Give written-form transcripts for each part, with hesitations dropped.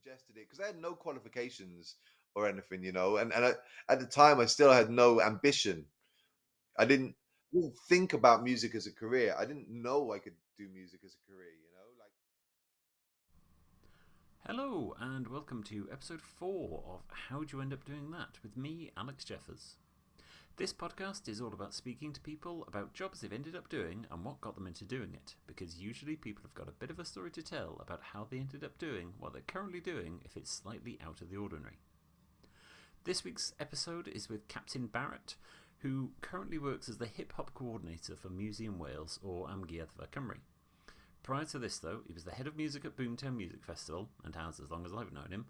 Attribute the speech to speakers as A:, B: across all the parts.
A: suggested it because I had no qualifications or anything, and at the time I still had no ambition. I didn't think about music as a career. I didn't know I could do music as a career. Like.
B: Hello, and welcome to episode 4 of How'd You End Up Doing That with me, Alex Jeffers. This podcast is all about speaking to people about jobs they've ended up doing and what got them into doing it, because usually people have got a bit of a story to tell about how they ended up doing what they're currently doing if it's slightly out of the ordinary. This week's episode is with Kaptin Barret, who currently works as the hip-hop coordinator for Museum Wales, or Amgueddfa Cymru. Prior to this, though, he was the head of music at Boomtown Music Festival, and has as long as I've known him,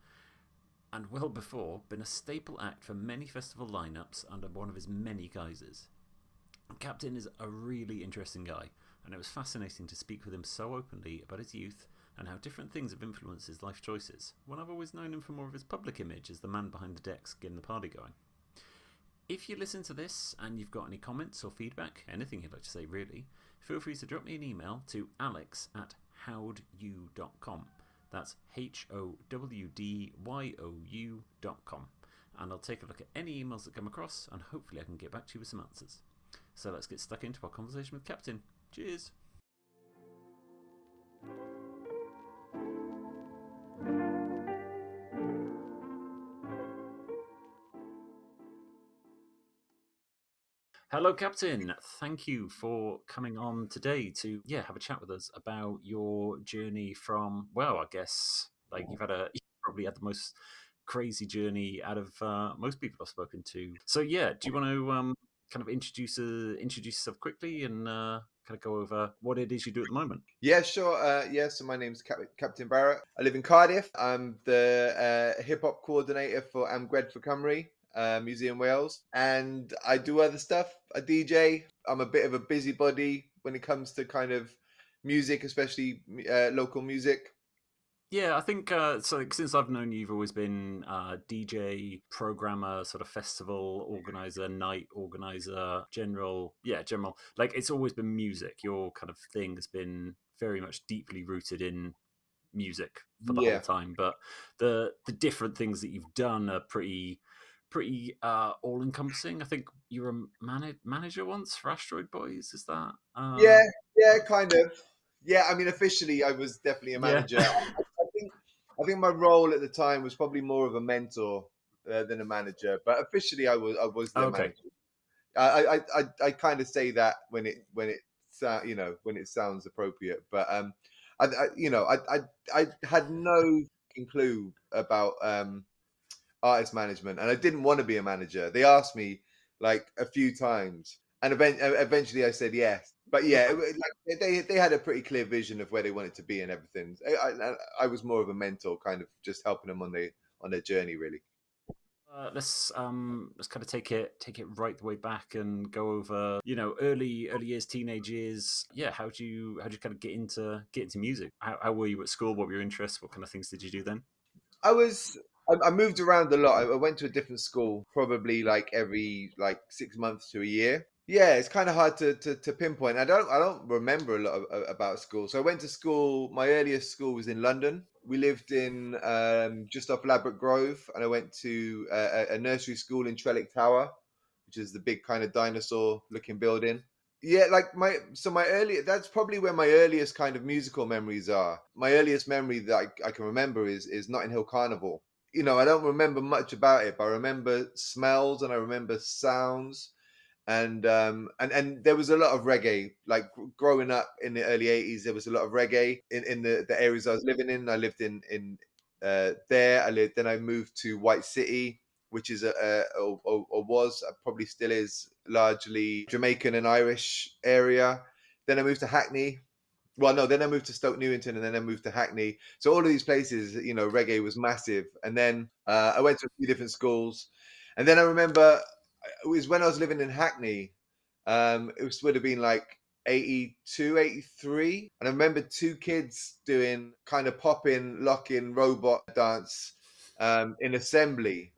B: and well before, been a staple act for many festival lineups under one of his many guises. Kaptin is a really interesting guy, and it was fascinating to speak with him so openly about his youth and how different things have influenced his life choices, when I've always known him for more of his public image as the man behind the decks getting the party going. If you listen to this and you've got any comments or feedback, anything you'd like to say really, feel free to drop me an email to alex@howdyou.com. That's HOWDYOU.com. And I'll take a look at any emails that come across, and hopefully I can get back to you with some answers. So let's get stuck into our conversation with Kaptin. Cheers! Hello, Kaptin. Thank you for coming on today to have a chat with us about your journey from, well, I guess like you probably had the most crazy journey out of most people I've spoken to. So do you want to kind of introduce yourself quickly and kind of go over what it is you do at the moment?
A: Yeah, sure. So my name's Kaptin Barret. I live in Cardiff. I'm the hip hop coordinator for Amgueddfa Cymru, Museum Wales, and I do other stuff. I DJ. I'm a bit of a busybody when it comes to kind of music, especially local music.
B: Yeah, I think so. Since I've known you, you've always been DJ, programmer, sort of festival organizer, night organizer, general. Like it's always been music. Your kind of thing has been very much deeply rooted in music for the whole
A: Yeah.
B: time. But the different things that you've done are pretty all encompassing. I think you were a manager once for Asteroid Boys. Is that?
A: Yeah, kind of. Yeah, I mean, officially, I was definitely a
B: Yeah.
A: manager. I think my role at the time was probably more of a mentor than a manager, but officially, I was their
B: Okay.
A: manager. I kind of say that when it sounds appropriate, but I had no clue about artist management, and I didn't want to be a manager. They asked me like a few times, and eventually I said yes. But yeah, like they had a pretty clear vision of where they wanted to be and everything. I was more of a mentor, kind of just helping them on their journey, really.
B: Let's kind of take it right the way back and go over early years, teenage years. Yeah, how'd you kind of get into music? How were you at school? What were your interests? What kind of things did you do then?
A: I moved around a lot. I went to a different school, probably like every 6 months to a year. Yeah, it's kind of hard to pinpoint. I don't remember a lot about school. So I went to school. My earliest school was in London. We lived in just off Ladbroke Grove, and I went to a nursery school in Trellick Tower, which is the big kind of dinosaur-looking building. Yeah, like my early that's probably where my earliest kind of musical memories are. My earliest memory that I can remember is Notting Hill Carnival. I don't remember much about it, but I remember smells and I remember sounds, and there was a lot of reggae. Like growing up in the early '80s, there was a lot of reggae in the areas I was living in. I lived in there. Then I moved to White City, which is or was probably still is largely Jamaican and Irish area. Then I moved to Hackney. Well, no, then I moved to Stoke Newington, and then I moved to Hackney. So all of these places, reggae was massive. And then I went to a few different schools, and then I remember it was when I was living in Hackney. Would have been like 82, 83. And I remember two kids doing kind of popping, locking robot dance in assembly.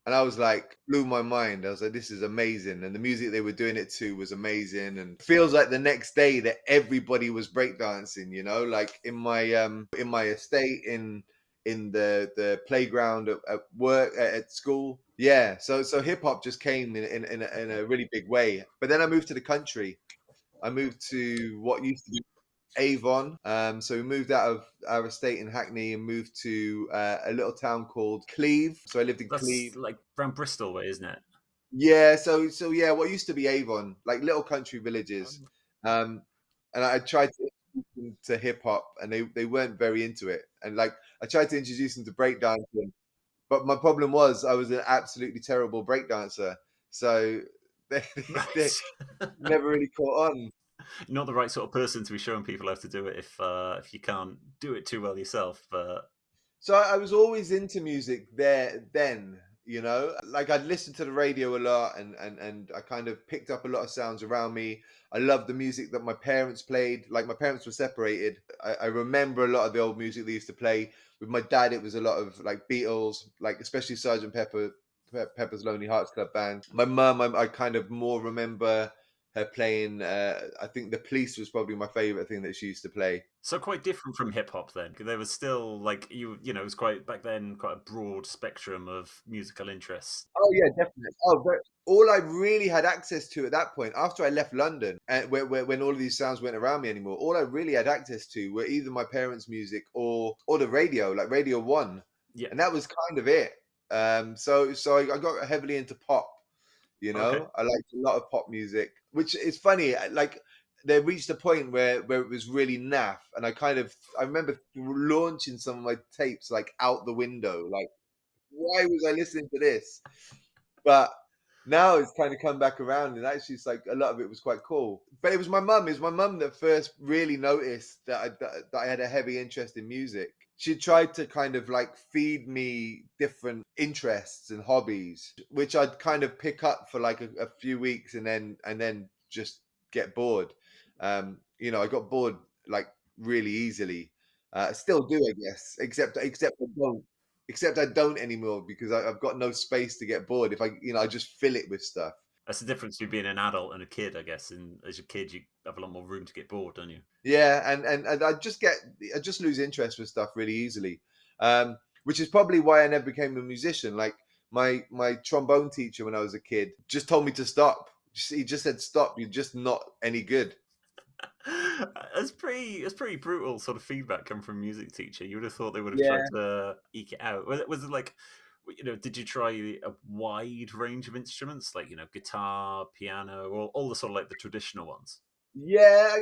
A: And I was like, blew my mind. I was like, this is amazing. And the music they were doing it to was amazing. And it feels like the next day that everybody was breakdancing, like in my estate in in the playground at work at school. Yeah, so hip hop just came in a really big way. But then I moved to the country. I moved to what used to be Avon. So we moved out of our estate in Hackney and moved to a little town called Cleve. So I lived in
B: That's
A: Cleve.
B: like around Bristol way, isn't it?
A: Yeah, so yeah, what used to be Avon, like little country villages. Um, and I tried to introduce them to hip hop, and they weren't very into it. And like I tried to introduce them to breakdancing, but my problem was I was an absolutely terrible breakdancer. So they, they
B: Right.
A: never really caught on.
B: Not the right sort of person to be showing people how to do it if you can't do it too well yourself. But
A: So I was always into music there then, like I'd listen to the radio a lot, and I kind of picked up a lot of sounds around me. I loved the music that my parents played. Like my parents were separated. I remember a lot of the old music they used to play. With my dad, it was a lot of like Beatles, like especially Sergeant Pepper's Lonely Hearts Club Band. My mum, I kind of more remember her playing. I think The Police was probably my favorite thing that she used to play.
B: so quite different from hip hop then. There was still like it was quite back then quite a broad spectrum of musical interests.
A: Oh yeah, definitely. Oh, but all I really had access to at that point, after I left London, and when all of these sounds weren't around me anymore, all I really had access to were either my parents' music or the radio, like Radio One,
B: Yeah.
A: and that was kind of it. So I got heavily into pop.
B: Okay.
A: I liked a lot of pop music, which is funny. Like they reached a point where it was really naff, and I remember launching some of my tapes like out the window, like why was I listening to this? But now it's kind of come back around, and actually, it's like a lot of it was quite cool. But it was my mum. It was my mum that first really noticed that I had a heavy interest in music. She tried to kind of like feed me different interests and hobbies, which I'd kind of pick up for like a few weeks, and then just get bored. I got bored like really easily. Still do, I guess, except I don't. Except I don't anymore because I've got no space to get bored. If I just fill it with stuff.
B: That's the difference between being an adult and a kid, I guess. And as a kid, you have a lot more room to get bored, don't you?
A: Yeah, and I just lose interest with stuff really easily, which is probably why I never became a musician. Like my trombone teacher when I was a kid just told me to stop. He just said stop. You're just not any good.
B: It's pretty brutal sort of feedback coming from a music teacher. You would have thought they would have tried
A: Yeah,
B: to eke it out. Was it like, did you try a wide range of instruments like guitar, piano, or all the sort of like the traditional ones?
A: yeah.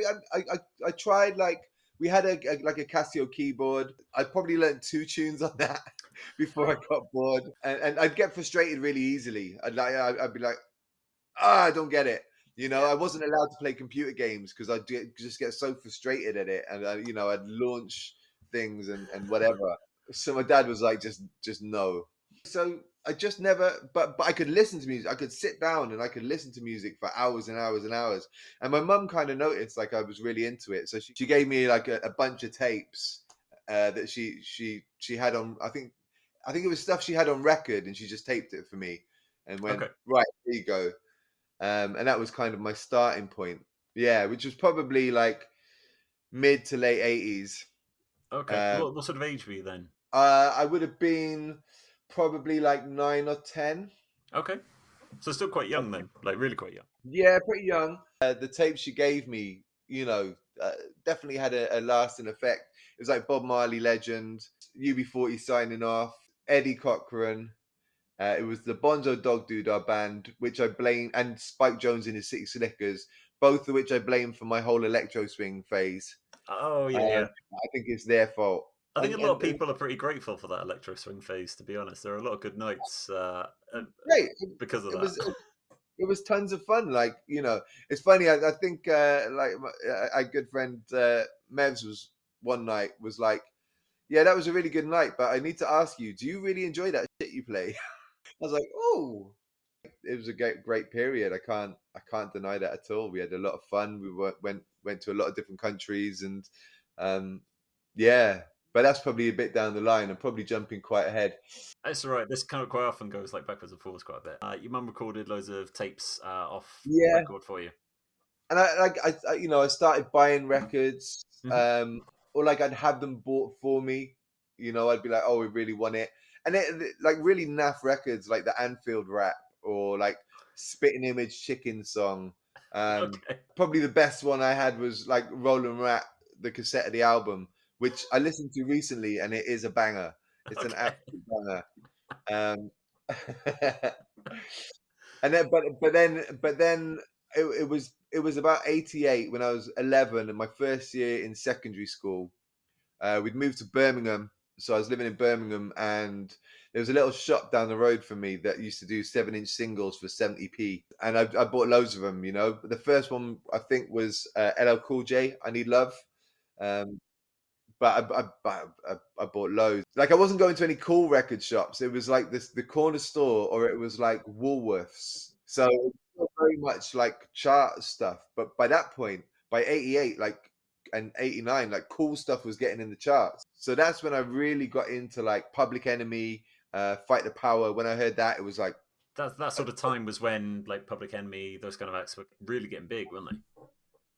A: I tried like we had like a Casio keyboard. I probably learned two tunes on that before I got bored, and I'd get frustrated really easily. I'd be like, I don't get it.
B: Yeah.
A: I wasn't allowed to play computer games because just get so frustrated at it, and I'd launch things and whatever. So my dad was like, just no. So I just never, but I could listen to music. I could sit down and I could listen to music for hours and hours and hours. And my mum kind of noticed like I was really into it, so she gave me like a bunch of tapes that she had on. I think it was stuff she had on record, and she just taped it for me and went,
B: Okay.
A: right, here you go. And that was kind of my starting point. Yeah, which was probably like mid to late 80s.
B: Okay.
A: Um,
B: What sort of age were you then?
A: I would have been probably like 9 or 10.
B: Okay. So still quite young then, like really quite young.
A: Yeah, pretty young. The tape she gave me, definitely had a lasting effect. It was like Bob Marley Legend, UB40 signing off, Eddie Cochran. It was the Bonzo Dog Doodah band, which I blame, and Spike Jones in his City Slickers, both of which I blame for my whole electro swing phase.
B: Oh yeah,
A: Um,
B: yeah.
A: I think it's their fault.
B: I think
A: And,
B: a lot of
A: and, and
B: people are pretty grateful for that electro swing phase. To be honest, there are a lot of good nights
A: great.
B: because of
A: It
B: that.
A: was it was tons of fun. Like it's funny. I think like our good friend Mevs was one night was like, yeah, that was a really good night, but I need to ask you, do you really enjoy that shit you play? I was like, oh, it was a great period. I can't deny that at all. We had a lot of fun. We went to a lot of different countries, and um, yeah. But that's probably a bit down the line. I'm probably jumping quite ahead.
B: It's all right. This kind of quite often goes like backwards and forwards quite a bit. Your mum recorded loads of tapes off
A: Yeah,
B: record for you.
A: and I started buying records,
B: Hmm.
A: or like I'd have them bought for me. I'd be like, oh, we really want it. And like really naff records like the Anfield rap or like Spitting Image Chicken song.
B: Okay.
A: Probably the best one I had was like Roland Rat, the cassette of the album, which I listened to recently, and it is a banger. It's an
B: Okay.
A: absolute banger. Um, and then, but then it was about 88 when I was 11 and my first year in secondary school. We'd moved to Birmingham, so I was living in Birmingham, and there was a little shop down the road from me that used to do 7-inch singles for 70p, and I bought loads of them. The first one I think was LL Cool J, "I Need Love," um, but I bought loads. Like I wasn't going to any cool record shops. It was like the corner store, or it was like Woolworths. So it was very much like chart stuff. But by that point, by 88, and 89, like cool stuff was getting in the charts. So that's when I really got into like Public Enemy, Fight the Power. When I heard that, it was like
B: That sort of time was when like Public Enemy, those kind of acts were really getting big, weren't they?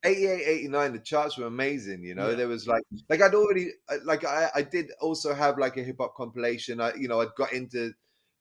A: 88, 89, the charts were amazing.
B: Yeah.
A: There was like I'd already like I did also have like a hip hop compilation. I'd got into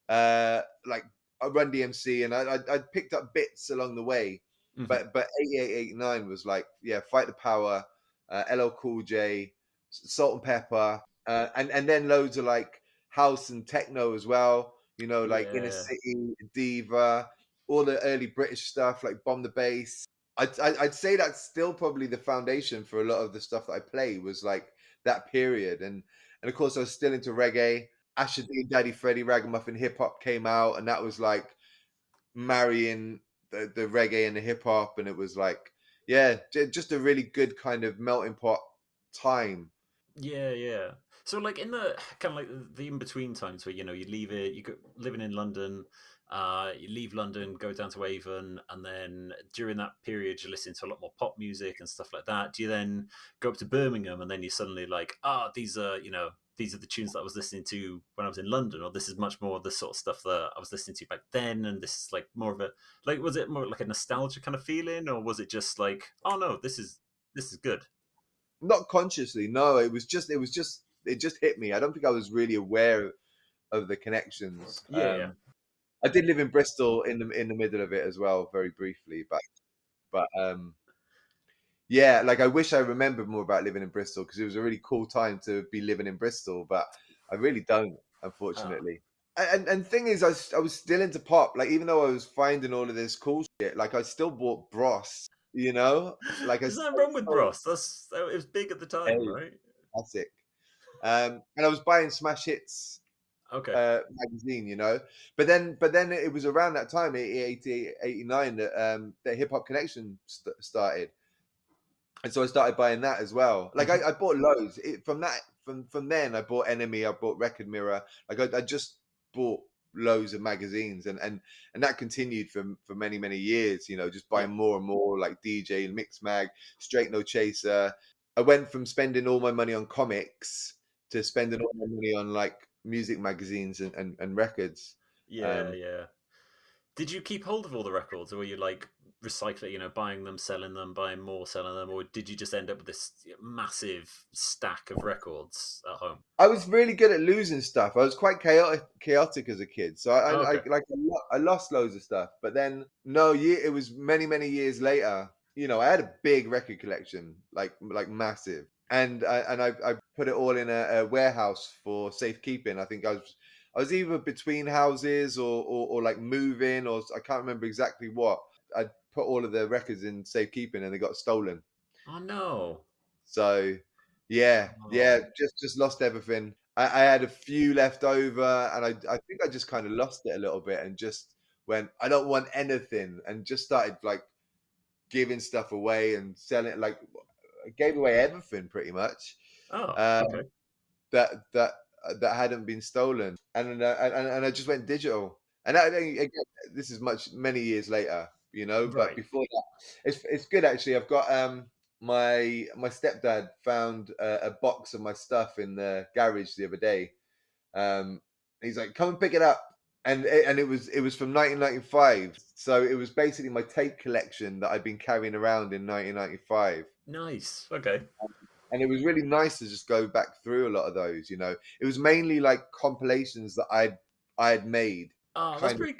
A: like Run DMC, and I'd picked up bits along the way.
B: Hmm.
A: But 88, 89 was like, yeah, Fight the Power, LL Cool J, Salt and Pepper, and then loads of like house and techno as well. Like Inner
B: Yeah.
A: City, Diva, all the early British stuff like Bomb the Bass. I'd say that's still probably the foundation for a lot of the stuff that I play was like that period, and of course I was still into reggae. Asher D and Daddy Freddie Ragamuffin hip hop came out, and that was like marrying the reggae and the hip hop, and it was like, yeah, just a really good kind of melting pot time.
B: Yeah, yeah. So, like in the kind of like the in between times where you leave it, you go living in London, you leave London, go down to Avon, and then during that period you're listening to a lot more pop music and stuff like that. Do you then go up to Birmingham and then you're suddenly like, these are the tunes that I was listening to when I was in London, or this is much more the sort of stuff that I was listening to back then, and this is like more of a like was it more like a nostalgia kind of feeling, or was it just like, oh no, this is good?
A: Not consciously, no. It just hit me. I don't think I was really aware of the connections.
B: Yeah, yeah.
A: I did live in Bristol in the middle of it as well, very briefly, but yeah, like I wish I remembered more about living in Bristol because it was a really cool time to be living in Bristol, but I really don't,
B: Ah.
A: unfortunately. And thing is, I was still into pop. Like even though I was finding all of this cool shit, like I still bought Bros. Like
B: There's nothing wrong with Bros. It was big at the time,
A: hey,
B: right?
A: classic. And I was buying Smash Hits
B: Okay.
A: magazine, but then it was around that time, 88, 89, that Hip Hop Connection started. And so I started buying that as well. Like
B: Hmm.
A: I bought loads from that. From then, I bought Enemy. I bought Record Mirror. Like I just bought loads of magazines, and that continued for many many years. Just
B: Yeah.
A: buying more and more like DJ and Mix Mag, Straight No Chaser. I went from spending all my money on comics to spending all my money on like music magazines and records.
B: Yeah,
A: Um,
B: yeah. Did you keep hold of all the records, or were you like recycling, buying them, selling them, buying more, selling them, or did you just end up with this massive stack of records at home?
A: I was really good at losing stuff. I was quite chaotic as a kid, so
B: Oh, okay.
A: I lost loads of stuff. But then no, it was many many years later. I had a big record collection, like massive, and I put it all in a warehouse for safekeeping. I think I was either between houses or like moving, or I can't remember exactly what. I put all of the records in safekeeping, and they got stolen.
B: Oh no.
A: So yeah, yeah,
B: Oh.
A: just lost everything. I had a few left over, and I think I just kind of lost it a little bit and just went, I don't want anything, and just started like giving stuff away and selling it. Like I gave away everything pretty much.
B: Oh,
A: Um,
B: okay.
A: that that that hadn't been stolen, and I just went digital. And again, this is many years later, But
B: Right.
A: before that, it's good actually. I've got my stepdad found a box of my stuff in the garage the other day. He's like, "Come and pick it up," and it was from 1995. So it was basically my tape collection that I'd been carrying around in 1995.
B: Nice. Okay.
A: and it was really nice to just go back through a lot of those. It was mainly like compilations that I had made,
B: Oh,
A: kind of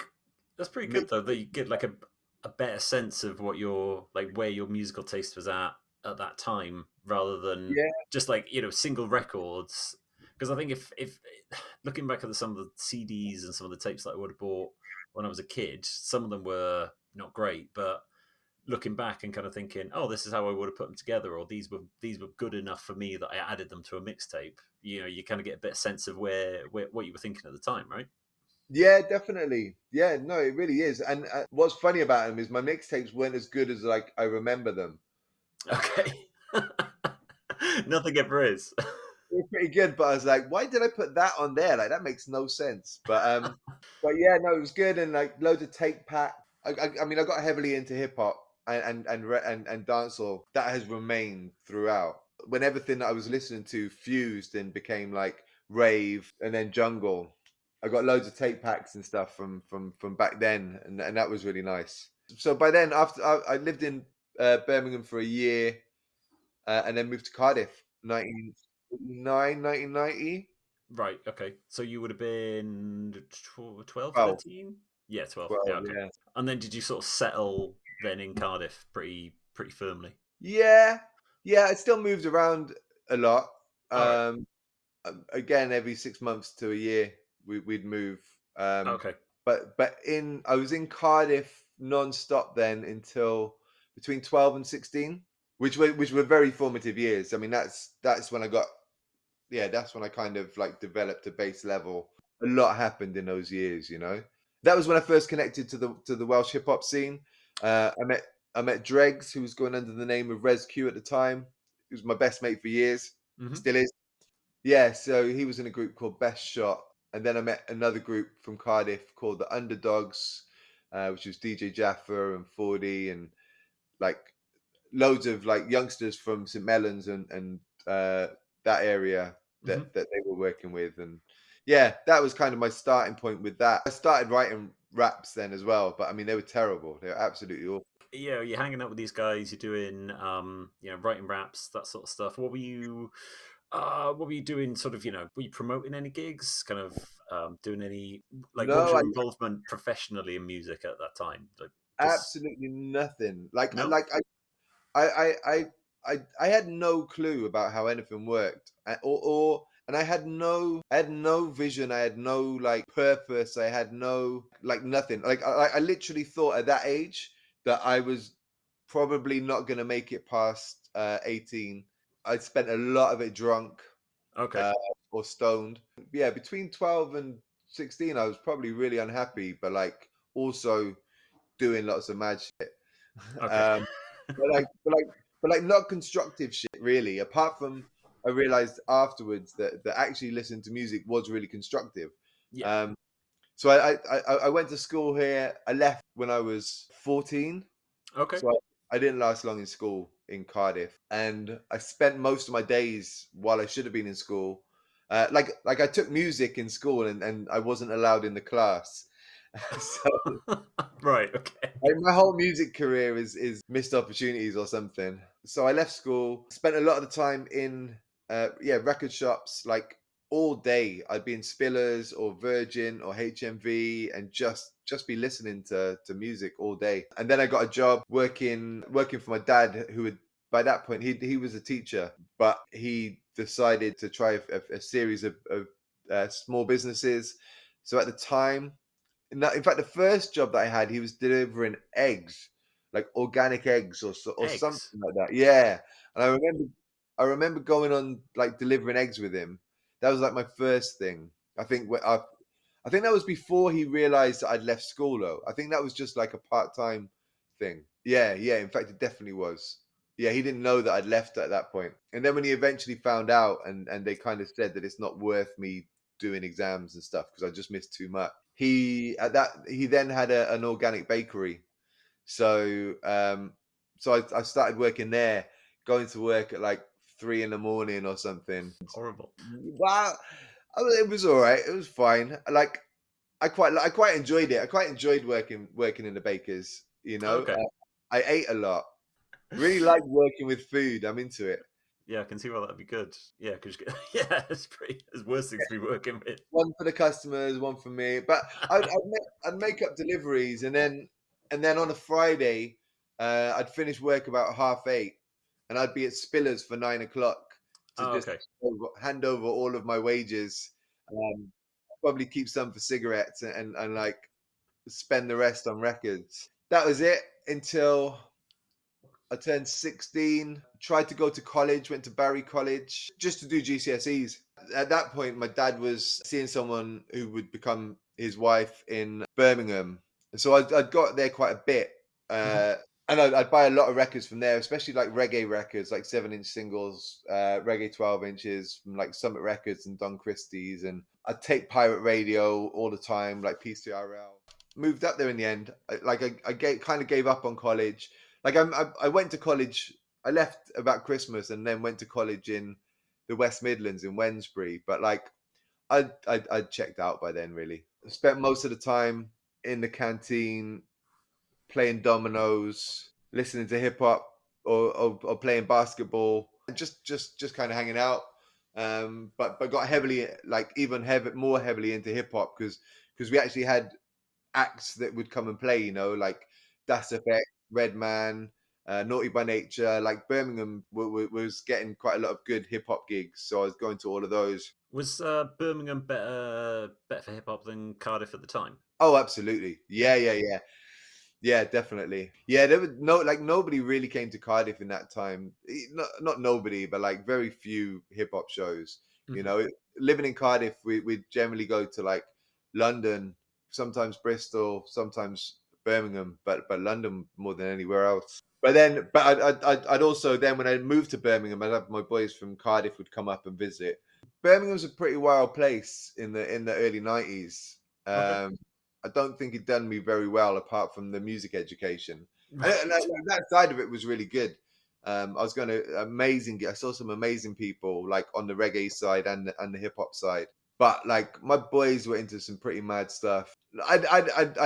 B: that's pretty good
A: mixed.
B: though. That you get like a better sense of what your like where your musical taste was at that time, rather than
A: Yeah,
B: just like single records. Because I think if looking back at some of the CDs and some of the tapes that I would have bought when I was a kid, some of them were not great, but looking back and kind of thinking, oh, this is how I would have put them together, or these were good enough for me that I added them to a mixtape. You kind of get a bit of sense of where what you were thinking at the time, right?
A: yeah, definitely. Yeah, no, it really is. And what's funny about them is my mixtapes weren't as good as like I remember them.
B: Okay. Nothing ever is.
A: They were pretty good, but I was like, why did I put that on there? Like that makes no sense. But yeah, no, it was good, and like loads of tape pack. I mean, I got heavily into hip hop and dancehall. That has remained throughout. When everything that I was listening to fused and became like rave and then jungle, I got loads of tape packs and stuff from back then, and that was really nice. So by then, after I lived in Birmingham for a year, and then moved to Cardiff, 1989, 1990.
B: Right, okay. So you would have been 12,
A: 12,
B: 13? Yeah, 12. Yeah,
A: 12,
B: okay.
A: yeah.
B: And then did you sort of settle then in Cardiff pretty firmly?
A: Yeah, yeah, I still moved around a lot.
B: All right.
A: Um, Again, every 6 months to a year, we'd move. Um,
B: Okay.
A: but I was in Cardiff non-stop then until between 12 and 16, which were very formative years. I mean, that's when I got yeah, that's when I kind of like developed a base level. A lot happened in those years. That was when I first connected to the Welsh hip hop scene. I met Dregs, who was going under the name of Res Q at the time. He was my best mate for years,
B: Hmm.
A: still is. Yeah, so he was in a group called Best Shot, and then I met another group from Cardiff called the Underdogs, which was DJ Jaffa and 40 and like loads of like youngsters from St Mellons and that area
B: Hmm.
A: that they were working with, and yeah, that was kind of my starting point with that. I started writing raps then as well, but I mean they were terrible. They were absolutely awful.
B: Yeah, you're hanging out with these guys, you're doing writing raps, that sort of stuff. What were you doing sort of, were you promoting any gigs, kind of doing any like what was
A: No,
B: your involvement professionally in music at that time? Like just
A: absolutely nothing. Like
B: no?
A: like I I I I had no clue about how anything worked, and I had no vision. I had no like purpose. I had no like nothing. Like I literally thought at that age that I was probably not gonna make it past 18. I spent a lot of it drunk
B: Okay.
A: uh, or stoned. Yeah, between 12 and 16, I was probably really unhappy, but like also doing lots of mad shit.
B: Okay.
A: Um, but like not constructive shit really. Apart from I realized afterwards that actually listening to music was really constructive.
B: Yeah.
A: Um, so I went to school here. I left when I was 14,
B: Okay.
A: so I didn't last long in school in Cardiff, and I spent most of my days while I should have been in school. Like I took music in school and I wasn't allowed in the class. So
B: Right. Okay.
A: like my whole music career is missed opportunities or something. So I left school, spent a lot of the time in record shops, like all day. I'd be in Spillers or Virgin or HMV and just be listening to music all day. And then I got a job working for my dad, who had by that point he was a teacher, but he decided to try a series of small businesses. So at the time, no, in fact, the first job that I had, he was delivering eggs, like organic eggs or something
B: Eggs.
A: like that. Yeah, and I remember going on like delivering eggs with him. That was like my first thing. I think I think that was before he realized that I'd left school though. I think that was just like a part-time thing. Yeah, yeah. In fact, it definitely was. Yeah, he didn't know that I'd left at that point. And then when he eventually found out, and they kind of said that it's not worth me doing exams and stuff because I just missed too much. He then had an organic bakery, so I started working there, going to work at like 3 in the morning or something.
B: Horrible.
A: Wow, it was all right. It was fine. Like I quite enjoyed it. I quite enjoyed working in the bakers.
B: Okay.
A: I ate a lot. Really like working with food. I'm into it.
B: Yeah, I can see why that'd be good. Yeah, because yeah, it's worse things to be working with.
A: One for the customers, one for me. But I'd make up deliveries, and then on a Friday, I'd finish work about 8:30, and I'd be at Spillers for 9 o'clock to
B: Oh,
A: just
B: okay.
A: hand over all of my wages. Um, Probably keep some for cigarettes and like spend the rest on records. That was it until I turned 16, tried to go to college, went to Barry College just to do GCSEs. At that point, my dad was seeing someone who would become his wife in Birmingham. So I'd got there quite a bit.
B: Mhm.
A: And I'd buy a lot of records from there, especially like reggae records, like 7-inch singles, reggae 12 inches from like Summit Records and Don Christie's. And I'd take pirate radio all the time, like PCRL. Moved up there in the end. Kind of gave up on college. I went to college. I left about Christmas and then went to college in the West Midlands in Wednesbury. But like I'd checked out by then. Really, spent most of the time in the canteen playing dominoes, listening to hip hop, or playing basketball, and just kind of hanging out. But got heavily like even more heavily into hip hop because we actually had acts that would come and play, like Das Effect, Redman, Naughty by Nature. Like Birmingham was getting quite a lot of good hip hop gigs, so I was going to all of those.
B: Was Birmingham better for hip hop than Cardiff at the time?
A: Oh, absolutely. Yeah, definitely. Yeah, there was nobody really came to Cardiff in that time. Not nobody, but like very few hip hop shows. You
B: Mhm.
A: know, living in Cardiff, we'd generally go to like London, sometimes Bristol, sometimes Birmingham, but London more than anywhere else. I'd also then when I moved to Birmingham, I'd have my boys from Cardiff would come up and visit. Birmingham's a pretty wild place in the early 90s.
B: Okay.
A: I don't think it done me very well apart from the music education. And
B: Right.
A: that side of it was really good. I was going to I saw some amazing people like on the reggae side and the hip hop side. But like my boys were into some pretty mad stuff. I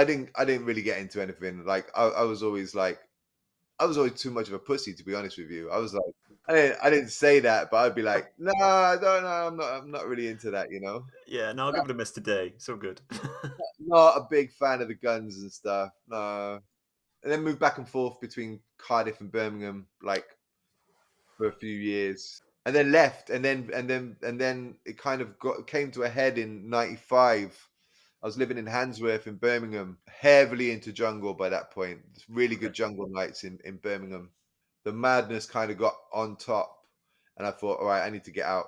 A: didn't really get into anything. Like I was always like I was always too much of a pussy to be honest with you. I was like I didn't say that, but I'd be like, no, I don't know. I'm not really into that.
B: Yeah, no, I'll give it a miss today. It's all good.
A: Not a big fan of the guns and stuff. No. And then moved back and forth between Cardiff and Birmingham, like for a few years, and then left, and then it kind of came to a head in '95. I was living in Handsworth in Birmingham, heavily into jungle by that point. Really
B: Okay.
A: good jungle nights in Birmingham. The madness kind of got on top, and I thought, all right, I need to get out.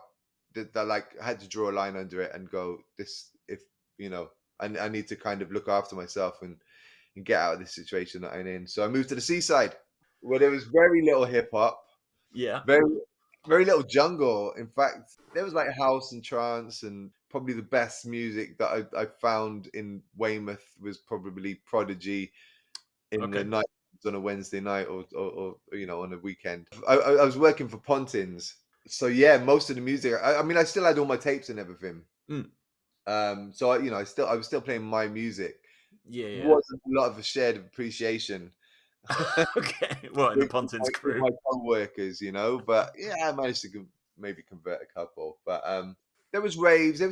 A: Like I had to draw a line under it and go, this if you know, I need to kind of look after myself and get out of this situation that I'm in. So I moved to the seaside where there was very little hip hop,
B: Yeah.
A: very very little jungle. In fact, there was like house and trance, and probably the best music that I found in Weymouth was probably Prodigy in the
B: Okay.
A: night on a Wednesday night or on a weekend. I was working for Pontins, so yeah, most of the music. I mean, I still had all my tapes and everything.
B: Mm.
A: So I was still playing my music.
B: Yeah, yeah.
A: Wasn't a lot of a shared appreciation
B: Okay. What in the Pontins
A: with
B: crew?
A: my co-workers. But yeah, I managed to maybe convert a couple. But there was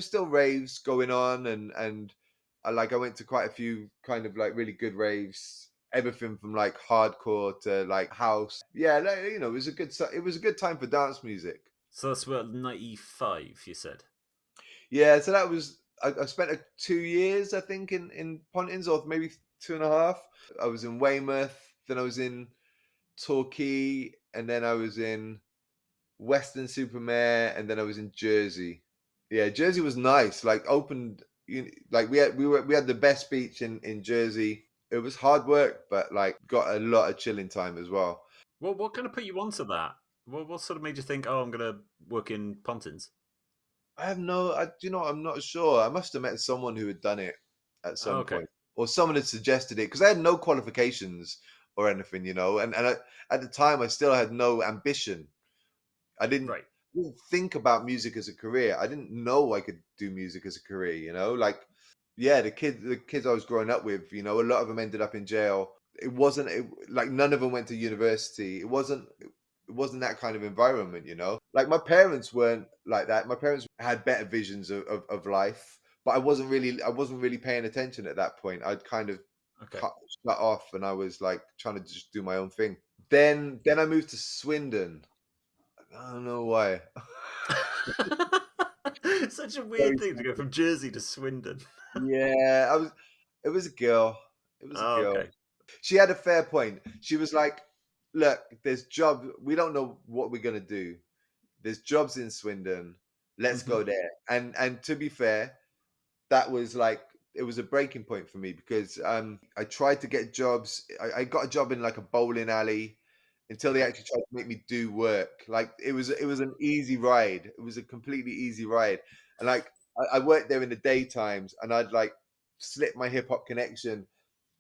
A: still raves going on, and I went to quite a few kind of like really good raves. Everything from like hardcore to like house. Yeah, it was it was a good time for dance music.
B: So that's what 95. You said.
A: Yeah, so that was I spent 2 years I think in Pontins, or maybe 2.5. I was in Weymouth, then I was in Torquay, and then I was in Western Supermare, and then I was in Jersey. Yeah, Jersey was nice. Like opened, like we had the best beach in Jersey. It was hard work, but like got a lot of chilling time as well.
B: What kind of put you onto that? What sort of made you think, oh, I'm gonna work in Pontins?
A: I'm not sure. I must have met someone who had done it at
B: Oh,
A: some
B: okay.
A: point, or someone had suggested it because I had no qualifications or anything. At the time I still had no ambition. I
B: Right.
A: didn't think about music as a career. I didn't know I could do music as a career. Like, yeah, the kids I was growing up with, a lot of them ended up in jail. It wasn't like none of them went to university. it wasn't that kind of environment, Like my parents weren't like that. My parents had better visions of life, but I wasn't really paying attention at that point. I'd kind of
B: Okay.
A: shut off, and I was like trying to just do my own thing. Then I moved to Swindon. I don't know why.
B: Such a weird
A: Very
B: thing to go from Jersey to Swindon.
A: Yeah, it was a girl. It was a
B: Oh,
A: girl.
B: okay.
A: She had a fair point. She was like, "Look, there's jobs. We don't know what we're gonna do. There's jobs in Swindon. Let's
B: Hmm.
A: go there." And to be fair, that was like it was a breaking point for me because I tried to get jobs. I got a job in like a bowling alley until they
B: Okay.
A: actually tried to make me do work. Like it was an easy ride. It was a completely easy ride, and like I worked there in the daytimes, and I'd like slip my hip hop connection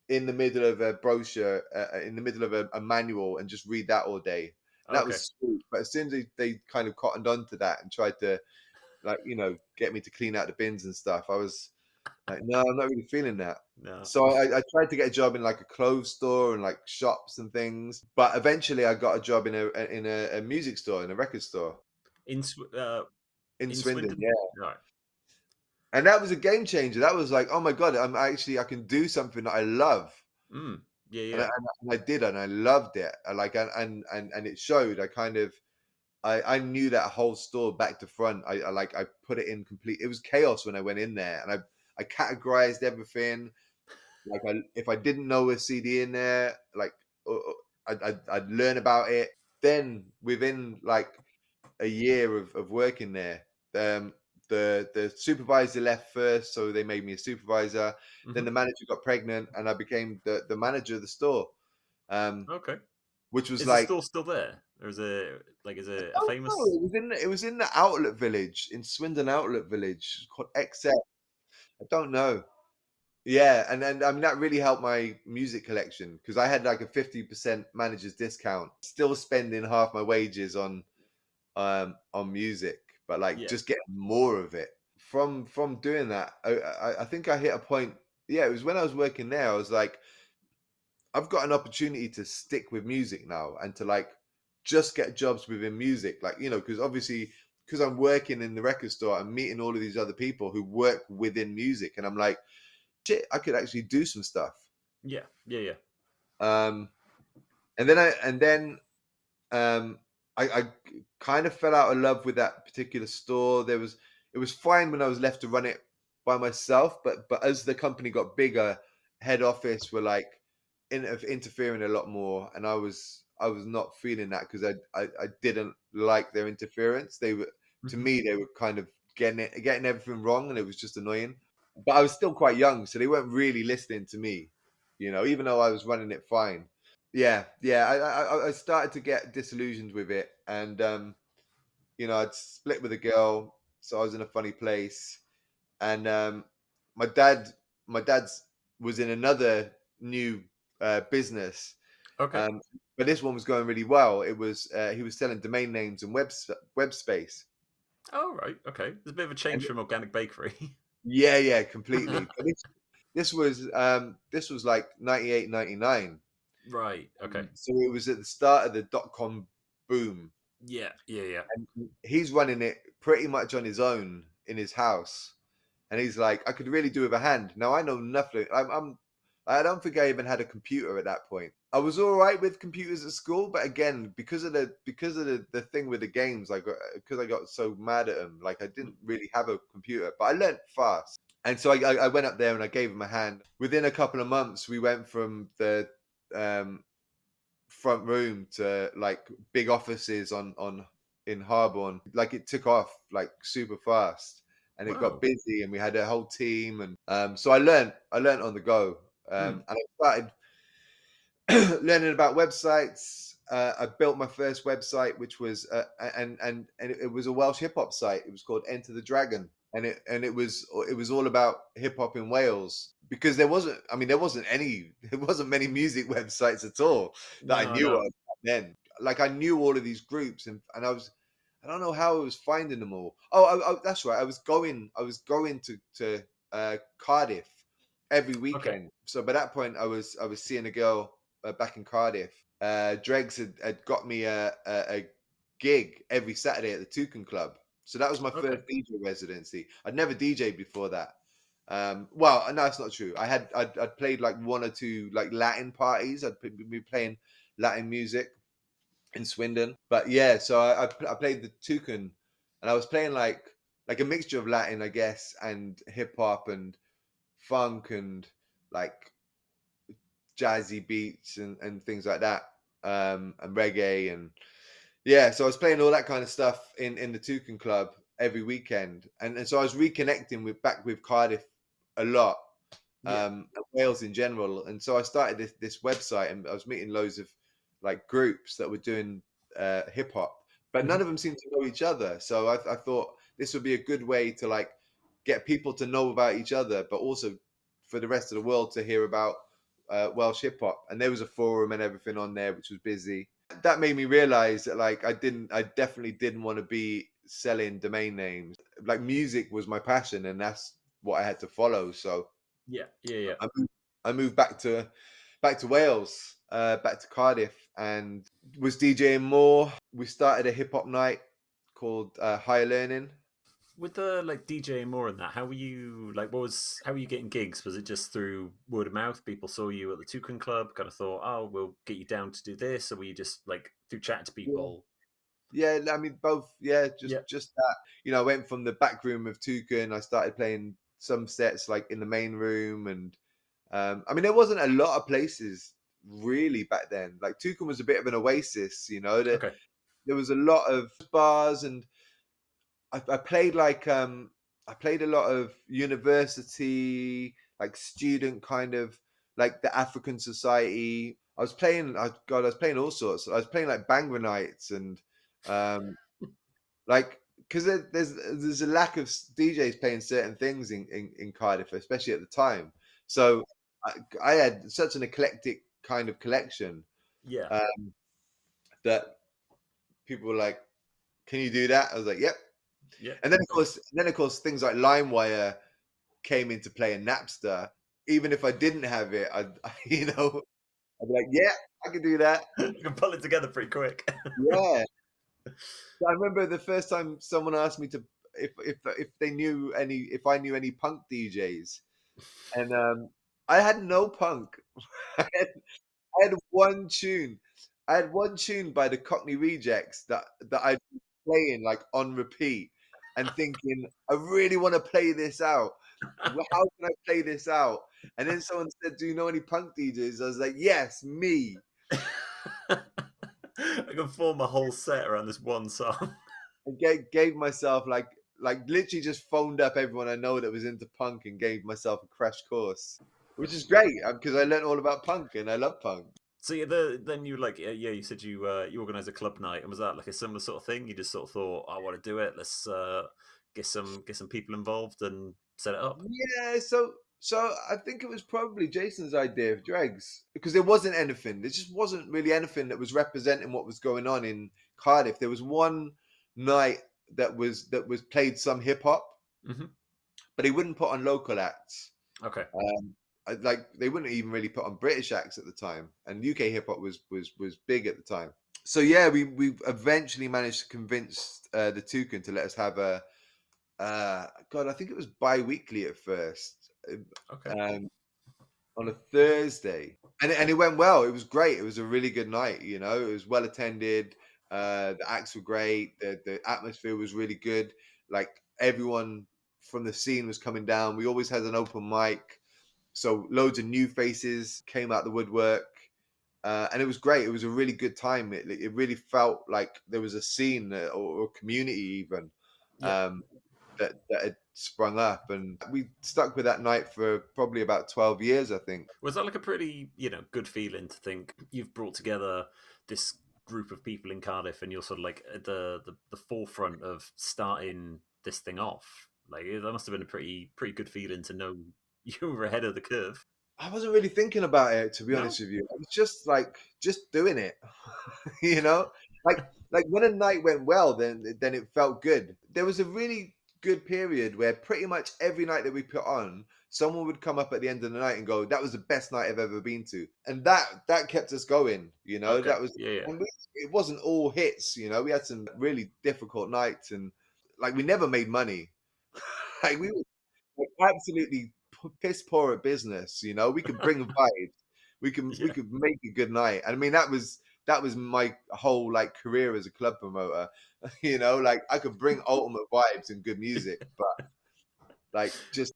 A: in the middle of a brochure, in the middle of a manual, and just read that all day. And that
B: Okay.
A: was sweet. But as soon as they kind of cottoned onto that and tried to like get me to clean out the bins and stuff, I was like, no, I'm not really feeling that.
B: No.
A: So I tried to get a job in like a clothes store and like shops and things, but eventually I got a job in a music store, in a record store
B: In
A: in
B: in
A: Swindon,
B: Swindon.
A: yeah.
B: Right.
A: And that was a game changer. That was like, oh my god, I can do something that I love,
B: Mm. Yeah.
A: and I,
B: Yeah.
A: and I and I did, and I loved it. I like, and it showed. I knew that whole store back to front. I put it in complete. It was chaos when I went in there, and I categorized everything. Like if I didn't know a CD in there, like I'd learn about it. Then within like a year of working there, um, the supervisor left first, so they made me a supervisor. Then
B: Hmm.
A: the manager got pregnant, and I became the manager of the store, um,
B: Okay.
A: which was
B: Is the
A: like,
B: store still there, or is
A: I
B: it a
A: don't know.
B: famous?
A: It was in the outlet village in Swindon Outlet Village. It's called XF. I don't know. Yeah, and I mean that really helped my music collection because I had like a 50% manager's discount. Still spending half my wages on music, but like
B: Yeah.
A: just getting more of it. From doing that, I think I hit a point. Yeah, it was when I was working there. I was like, I've got an opportunity to stick with music now and to like just get jobs within music, like because obviously because I'm working in the record store, I'm meeting all of these other people who work within music, and I'm like, shit, I could actually do some stuff.
B: Yeah. Yeah. Yeah.
A: Um, and then um, I kind of fell out of love with that particular store. It was fine when I was left to run it by myself, but as the company got bigger, head office were like interfering a lot more, and I was not feeling that because I didn't like their interference. They were to
B: Hmm.
A: me they were kind of getting everything wrong, and it was just annoying. But I was still quite young, so they weren't really listening to me, even though I was running it fine. Yeah, yeah. I started to get disillusioned with it, and I'd split with a girl, so I was in a funny place. And my dad, my dad's was in another new business,
B: Okay.
A: um, but this one was going really well. It was he was selling domain names and web space,
B: Oh, right. Okay. There's a bit of a
A: and
B: change from organic bakery.
A: yeah, yeah, completely. But this was like 98, 99.
B: Right. Okay.
A: So it was at the start of the dot-com boom.
B: Yeah. Yeah. Yeah.
A: And he's running it pretty much on his own in his house. And he's like, I could really do with a hand. Now I know nothing. I don't think I even had a computer at that point. I was all right with computers at school, but again, because of the thing with the games, because I got so mad at them, like I didn't really have a computer, but I learned fast. And so I went up there and I gave him a hand. Within a couple of months, we went from the um, front room to like big offices on in Harborne. Like it took off like super fast, and it got
B: Wow.
A: busy, and we had a whole team, and so I learned on the go,
B: Mm.
A: and I started learning about websites. I built my first website, which was and it was a Welsh hip hop site. It was called Enter the Dragon, and it was all about hip hop in Wales because there wasn't many music websites at all that I
B: No.
A: knew
B: No.
A: of back then. Like I knew all of these groups, and I don't know how I was finding them all. Oh, that's right. I was going to Cardiff every
B: Okay.
A: weekend. So by that point, I was seeing a girl. back in Cardiff, Dregs had got me a gig every Saturday at the Toucan Club. So that was my
B: Okay.
A: first DJ residency. I'd never DJed before that. Well, no, that's not true. I'd played like one or two like Latin parties. I'd be playing Latin music in Swindon. But yeah, so I played the Toucan, and I was playing like a mixture of Latin, I guess, and hip hop and funk and like jazzy beats and things like that, and reggae and yeah. So I was playing all that kind of stuff in the Toucan Club every weekend, and so I was reconnecting with Cardiff a lot,
B: Yeah.
A: and Wales in general. And so I started this website, and I was meeting loads of like groups that were doing hip hop, but none
B: Hmm.
A: of them seemed to know each other. So I thought this would be a good way to like get people to know about each other, but also for the rest of the world to hear about Welsh hip hop. And there was a forum and everything on there, which was busy. That made me realize that like I definitely didn't want to be selling domain names. Like music was my passion, and that's what I had to follow. So
B: Yeah. Yeah. Yeah.
A: I moved back to Wales, back to Cardiff, and was DJing more. We started a hip hop night called Higher Learning.
B: With the like DJing more and that, how were you like? How were you getting gigs? Was it just through word of mouth? People saw you at the Toucan Club, kind of thought, "Oh, we'll get you down to do this," or were you just like through chatting to
A: Yeah,
B: people?
A: yeah. I mean, both. Yeah,
B: Yeah.
A: just that. I went from the back room of Toucan. I started playing some sets like in the main room, and I mean, there wasn't a lot of places really back then. Like Toucan was a bit of an oasis. That
B: Okay.
A: there was a lot of bars, and I played I played a lot of university, like student kind of like the African Society. I was playing all sorts. I was playing like Bangor nights and um like because there's a lack of DJs playing certain things in Cardiff, especially at the time. So I had such an eclectic kind of collection
B: Yeah.
A: um, that people were like, "Can you do that?" I was like, "Yep."
B: Yeah.
A: And then of course, things like LimeWire came into play and Napster. Even if I didn't have it, I'd be like, yeah, I can do that.
B: You can pull it together pretty quick.
A: Yeah. So I remember the first time someone asked me to if I knew any punk DJs, and I had no punk. I had, I had one tune. I had one tune by the Cockney Rejects that I'd been playing like on repeat and thinking, I really want to play this out. How can I play this out? And then someone said, "Do you know any punk DJs?" I was like, "Yes, me."
B: I can form a whole set around this one song.
A: And gave myself like literally just phoned up everyone I know that was into punk and gave myself a crash course, which is great because I learned all about punk and I love punk.
B: So yeah, then you like yeah, you said you organized a club night, and was that like a similar sort of thing? You just sort of thought, I want to do it. Let's get some people involved and set it up.
A: Yeah, so I think it was probably Jason's idea of Dregs because there wasn't anything. There just wasn't really anything that was representing what was going on in Cardiff. There was one night that was played some hip hop,
B: Hmm.
A: but he wouldn't put on local acts.
B: Okay.
A: Like they wouldn't even really put on British acts at the time, and UK hip hop was big at the time. So yeah, we eventually managed to convince the Toucan to let us have a God, I think it was bi-weekly at first.
B: Okay.
A: Um, on a Thursday, and it went well. It was great. It was a really good night. It was well attended. The acts were great. The atmosphere was really good. Like everyone from the scene was coming down. We always had an open mic, so loads of new faces came out the woodwork, and it was great. It was a really good time. It really felt like there was a scene or a community even.
B: Yeah.
A: Um, that had sprung up, and we stuck with that night for probably about 12 years, I think.
B: Was that like a pretty good feeling to think you've brought together this group of people in Cardiff, and you're sort of like at the forefront of starting this thing off? Like that must have been a pretty good feeling to know you were ahead of the curve.
A: I wasn't really thinking about it, to be
B: No.
A: honest with you. I was just like just doing it. you know like when a night went well, then it felt good. There was a really good period where pretty much every night that we put on, someone would come up at the end of the night and go, "That was the best night I've ever been to," and that kept us going.
B: Okay.
A: That was,
B: Yeah. Yeah.
A: and it wasn't all hits. We had some really difficult nights, and like we never made money. Like we were like, absolutely piss poor at business. We could bring vibes, we
B: Yeah.
A: could make a good night. And I mean, that was my whole like career as a club promoter. Like I could bring ultimate vibes and good music, but like just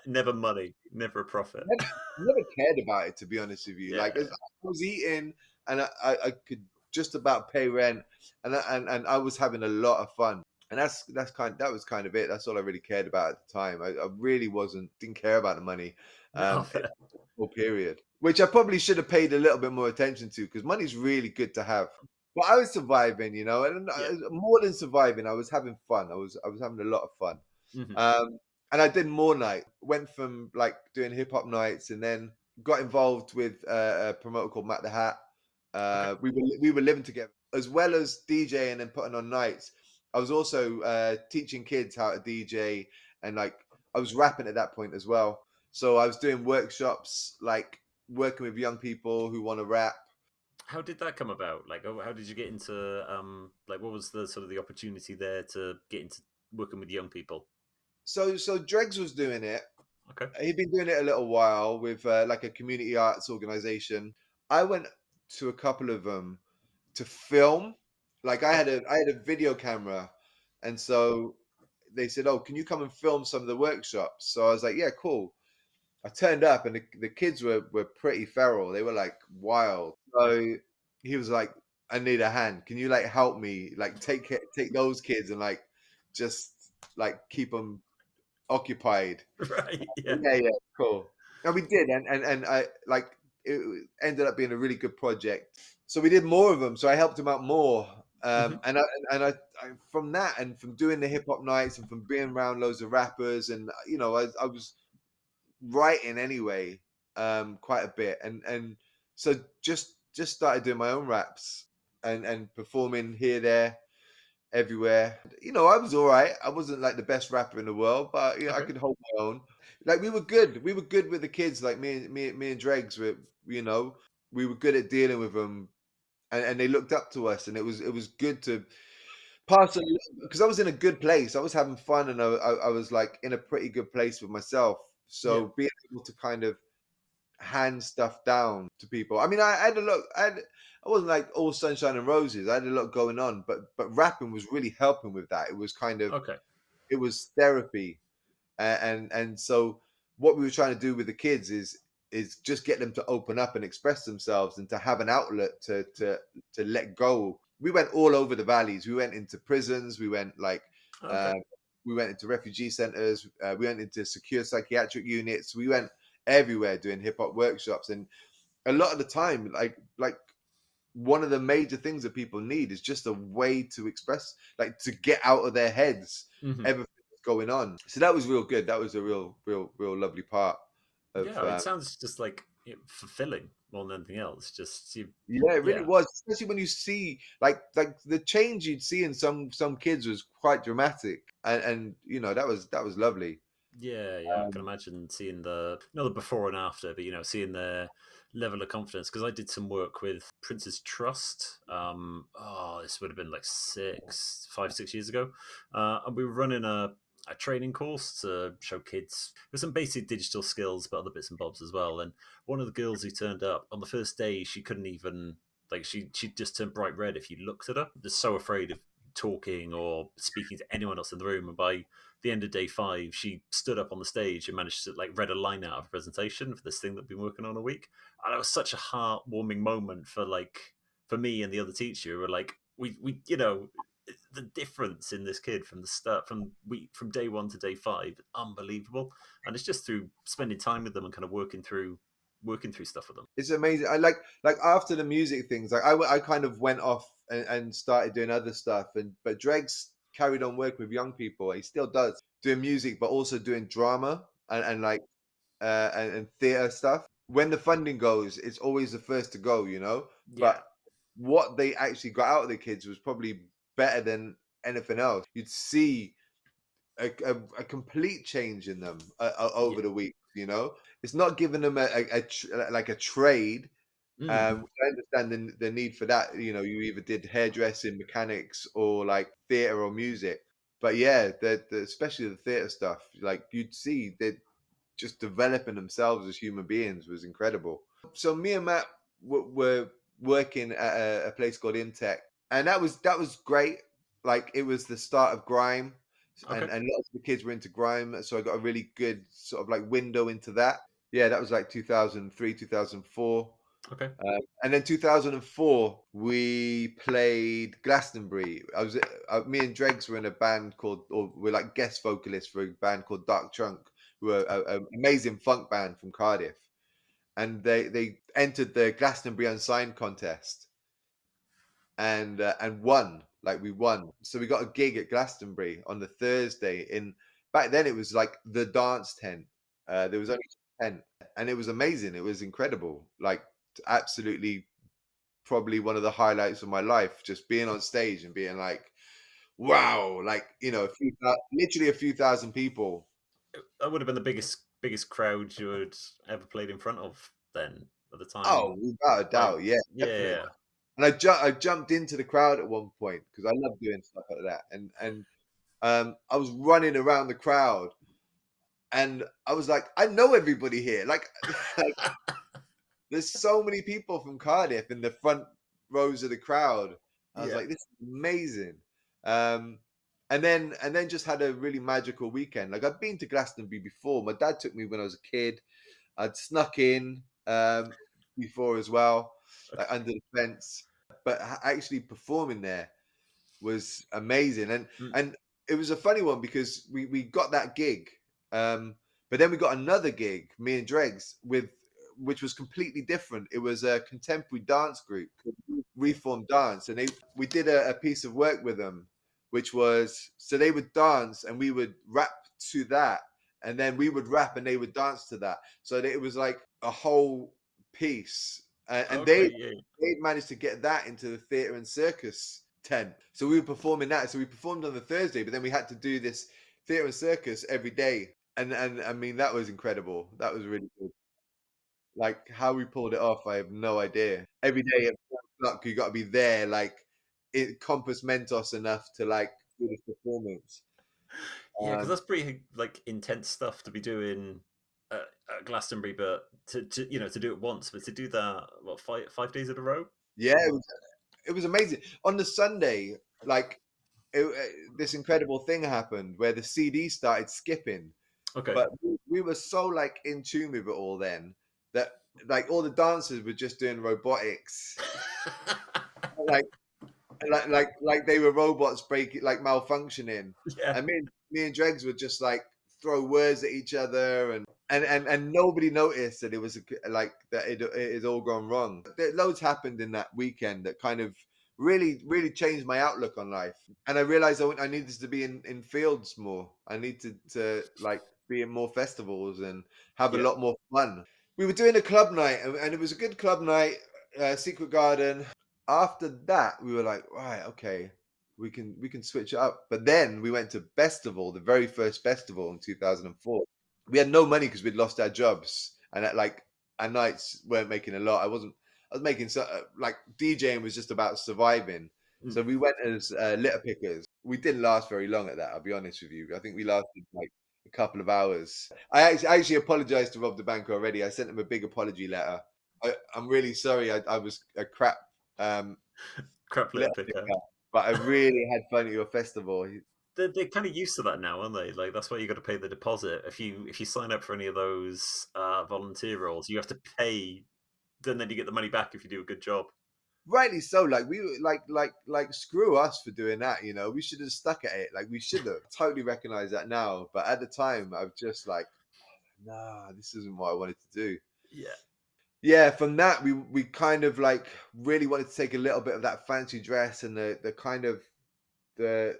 B: Never money, never a profit.
A: never, never cared about it, to be honest with you. Like
B: Yeah.
A: as I was eating, and I could just about pay rent, and I was having a lot of fun. And that was kind of it. That's all I really cared about at the time. I really didn't care about the money.
B: No,
A: In
B: fair.
A: the whole period, which I probably should have paid a little bit more attention to, because money's really good to have. But I was surviving, and
B: Yeah.
A: more than surviving, I was having fun. I was having a lot of fun.
B: Hmm.
A: Um, and I did more nights. Went from like doing hip hop nights, and then got involved with a promoter called Matt the Hat.
B: Okay.
A: We were living together as well as DJing and putting on nights. I was also teaching kids how to DJ, and like I was rapping at that point as well. So I was doing workshops, like working with young people who want to rap.
B: How did that come about? Like, how did you get into like, what was the sort of the opportunity there to get into working with young people?
A: So Dregs was doing it.
B: Okay.
A: He'd been doing it a little while with like a community arts organization. I went to a couple of them to film. Like I
B: Okay.
A: had a video camera, and so they said, "Oh, can you come and film some of the workshops?" So I was like, "Yeah, cool." I turned up, and the kids were pretty feral. They were like wild. So he was like, "I need a hand. Can you like help me? Like take those kids and like just like keep them occupied."
B: Right. Yeah.
A: Yeah, yeah, cool. And we did, and I like it ended up being a really good project. So we did more of them. So I helped him out more.
B: Hmm.
A: And I from that, and from doing the hip hop nights, and from being around loads of rappers, and I was writing anyway, quite a bit, and so just started doing my own raps, and performing here, there, everywhere. I was all right. I wasn't like the best rapper in the world, but I
B: Okay.
A: could hold my own. Like we were good. We were good with the kids. Like me and Dregs were. You know, we were good at dealing with them, and they looked up to us, and it was good to pass on, because I was in a good place. I was having fun, and I was like in a pretty good place with myself.
B: Yeah.
A: So being able to kind of hand stuff down to people. I mean, I had a lot. I wasn't like all sunshine and roses. I had a lot going on, but rapping was really helping with that. It was kind of
B: Okay.
A: it was therapy, and so what we were trying to do with the kids is just get them to open up and express themselves, and to have an outlet to let go. We went all over the valleys. We went into prisons. We went like
B: Okay.
A: uh, we went into refugee centers. We went into secure psychiatric units. We went everywhere doing hip hop workshops, and a lot of the time, like one of the major things that people need is just a way to express, like to get out of their heads
B: Hmm.
A: everything that's going on. So that was real good. That was a real lovely part of.
B: Yeah. It sounds just like fulfilling more than anything else. Just you.
A: Yeah, it really
B: Yeah.
A: was. Especially when you see like the change you'd see in some kids was quite dramatic, and that was lovely.
B: Yeah, yeah, I can
A: Um,
B: imagine seeing the not the before and after, but seeing their level of confidence. Because I did some work with Prince's Trust. This would have been like 6 years ago, and we were running a training course to show kids with some basic digital skills, but other bits and bobs as well. And one of the girls who turned up on the first day, she couldn't even like she just turned bright red if you looked at her. Just so afraid of talking or speaking to anyone else in the room, and by the end of day 5, she stood up on the stage and managed to like read a line out of a presentation for this thing that we've been working on a week. And it was such a heartwarming moment for me and the other teacher. We're like, we the difference in this kid from the start, from day 1 to day 5, unbelievable. And it's just through spending time with them and kind of working through stuff with them.
A: it's amazing. I like after the music things. Like I kind of went off and started doing other stuff, but Dregs carried on working with young people. He still does doing music, but also doing drama and like and theater stuff. When the funding goes, it's always the first to go,
B: Yeah,
A: But what they actually got out of the kids was probably better than anything else. You'd see a complete change in them over
B: yeah.
A: the week. you know. It's not giving them like a trade.
B: Mm.
A: Which I understand the need for that. You know, you either did hairdressing, mechanics, or like theatre or music. But yeah, especially the theatre stuff, like you'd see that just developing themselves as human beings was incredible. So me and Matt were working at a place called Intech, and that was great. Like it was the start of grime,
B: Okay.
A: and lots of the kids were into grime, so I got a really good sort of like window into that. Yeah, that was like 2003, 2004.
B: Okay.
A: And then 2004, we played Glastonbury. Me and Dregs were in a band called, or we're like guest vocalists for a band called Dark Trunk, who are an amazing funk band from Cardiff. And they entered the Glastonbury Unsigned contest and won. Like we won. So we got a gig at Glastonbury on the Thursday. Back then it was like the dance tent. There was only 10, and it was amazing. It was incredible. Like absolutely probably one of the highlights of my life, just being on stage and being like, wow, like, literally a few thousand people.
B: That would have been the biggest crowd you had ever played in front of then at the
A: Oh,
B: time.
A: without a
B: Like,
A: doubt. Yeah, definitely.
B: yeah.
A: And I jumped into the crowd at one point because I love doing stuff like that. And I was running around the crowd and I was like, I know everybody here. Like, like there's so many people from Cardiff in the front rows of the crowd. I was
B: Yeah.
A: like, this is amazing. Um, and then just had a really magical weekend. Like I've been to Glastonbury before. My dad took me when I was a kid. I'd snuck in before as well,
B: Okay.
A: like under the fence. But actually performing there was amazing. And
B: Mm.
A: and it was a funny one because we got that gig, but then we got another gig, me and Dregs, which was completely different. It was a contemporary dance group called Reform Dance, and we did a piece of work with them, which was so they would dance and we would rap to that, and then we would rap and they would dance to that. So it was like a whole piece, and
B: Okay. Yeah.
A: they managed to get that into the theatre and circus tent. So we were performing that. So we performed on the Thursday, but then we had to do this theatre and circus every day. And I mean that was incredible. That was really good. Like how we pulled it off, I have no idea. Every day at 4 o'clock, you got to be there, like it compass mentos enough to like do this performance.
B: Yeah, because
A: Um,
B: that's pretty like intense stuff to be doing at Glastonbury, but to do it once, but to do that what 5 days in a row?
A: yeah, it was amazing. On the Sunday, like this incredible thing happened where the CD started skipping.
B: Okay.
A: But we were so like in tune with it all then that like all the dancers were just doing robotics, like like they were robots breaking like malfunctioning,
B: Yeah.
A: and me and Dregs would just like throw words at each other and nobody noticed that it was like that it had all gone wrong. Loads happened in that weekend that kind of really changed my outlook on life, and I realized I needed to be in fields more. I needed to like be in more festivals and have a
B: Yeah.
A: lot more fun. We were doing a club night, and it was a good club night, Secret Garden. After that, we were like, right, okay, we can switch it up. But then we went to Festival, the very first festival in 2004. We had no money because we'd lost our jobs, and our nights weren't making a lot. I was making like DJing was just about surviving.
B: Mm.
A: So we went as litter pickers. We didn't last very long at that. I'll be honest with you. I think we lasted like a couple of hours. I actually apologized to Rob the Bank already. I sent him a big apology letter. I'm really sorry. I was a crap um,
B: Crap litter
A: litter
B: picker.
A: picker, but I really had fun at your festival.
B: They're kind of used to that now, aren't they? Like that's why you got to pay the deposit if you sign up for any of those volunteer roles. You have to pay, then you get the money back if you do a good job.
A: Rightly so. Like we were like screw us for doing that. We should have stuck at it. Like we should have. Totally recognize that now, but at the time, I was just like, nah, this isn't what I wanted to do.
B: Yeah.
A: Yeah, from that we kind of like really wanted to take a little bit of that fancy dress and the kind of the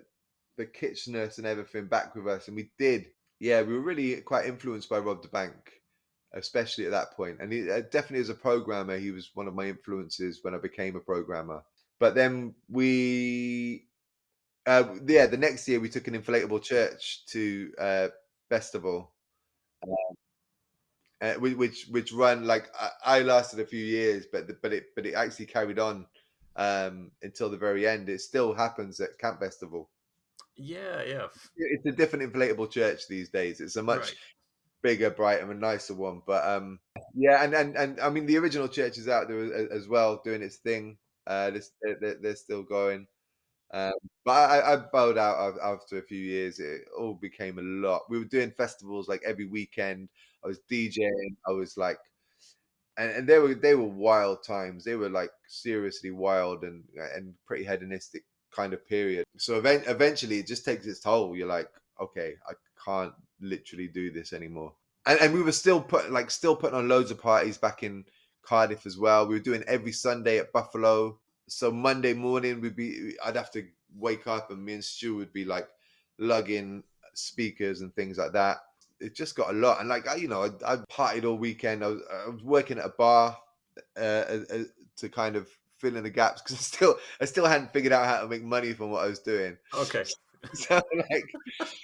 A: the kitschness and everything back with us, and we did. Yeah, we were really quite influenced by Rob the Bank, especially at that point. And he definitely as a programmer, he was one of my influences when I became a programmer. But then yeah, the next year we took an inflatable church to festival. which run like I lasted a few years, but it actually carried on until the very end. It still happens at Camp Festival.
B: Yeah, yeah.
A: It's a different inflatable church these days. It's a much
B: Right.
A: bigger, brighter, and nicer one. But yeah, and I mean the original church is out there as well, doing its thing. They're still going. Um, but I bowed out after a few years. It all became a lot. We were doing festivals like every weekend. I was DJing. I was like, and they were wild times. They were like seriously wild and pretty hedonistic kind of period. So eventually, it just takes its toll. You're like, okay, I can't literally do this anymore. And we were still putting on loads of parties back in Cardiff as well. We were doing every Sunday at Buffalo. So Monday morning I'd have to wake up and me and Stu would be like lugging speakers and things like that. It just got a lot, and like I partied all weekend. I was working at a bar to kind of fill in the gaps because I still hadn't figured out how to make money from what I was doing.
B: Okay.
A: So like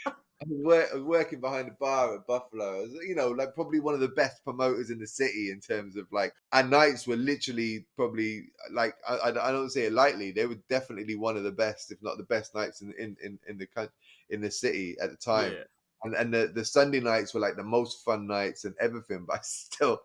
A: I was working behind the bar at Buffalo. I was, like probably one of the best promoters in the city in terms of like, our nights were literally probably like, I don't say it lightly. They were definitely one of the best, if not the best nights in the country, in the city at the time.
B: Yeah.
A: And the Sunday nights were like the most fun nights and everything, but I still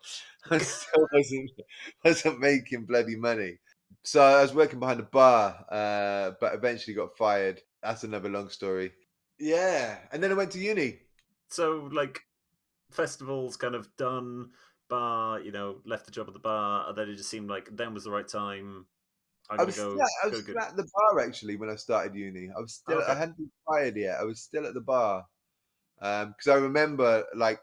A: wasn't making bloody money. So I was working behind the bar, but eventually got fired. That's another long story. Yeah, and then I went to uni.
B: So, like, festivals kind of done, bar, left the job at the bar, and then it just seemed like then was the right time. I'm
A: I
B: gonna
A: was still,
B: go,
A: I was
B: go,
A: still
B: good.
A: at the bar actually when I started uni. I
B: Okay.
A: hadn't been fired yet. I was still at the bar because I remember like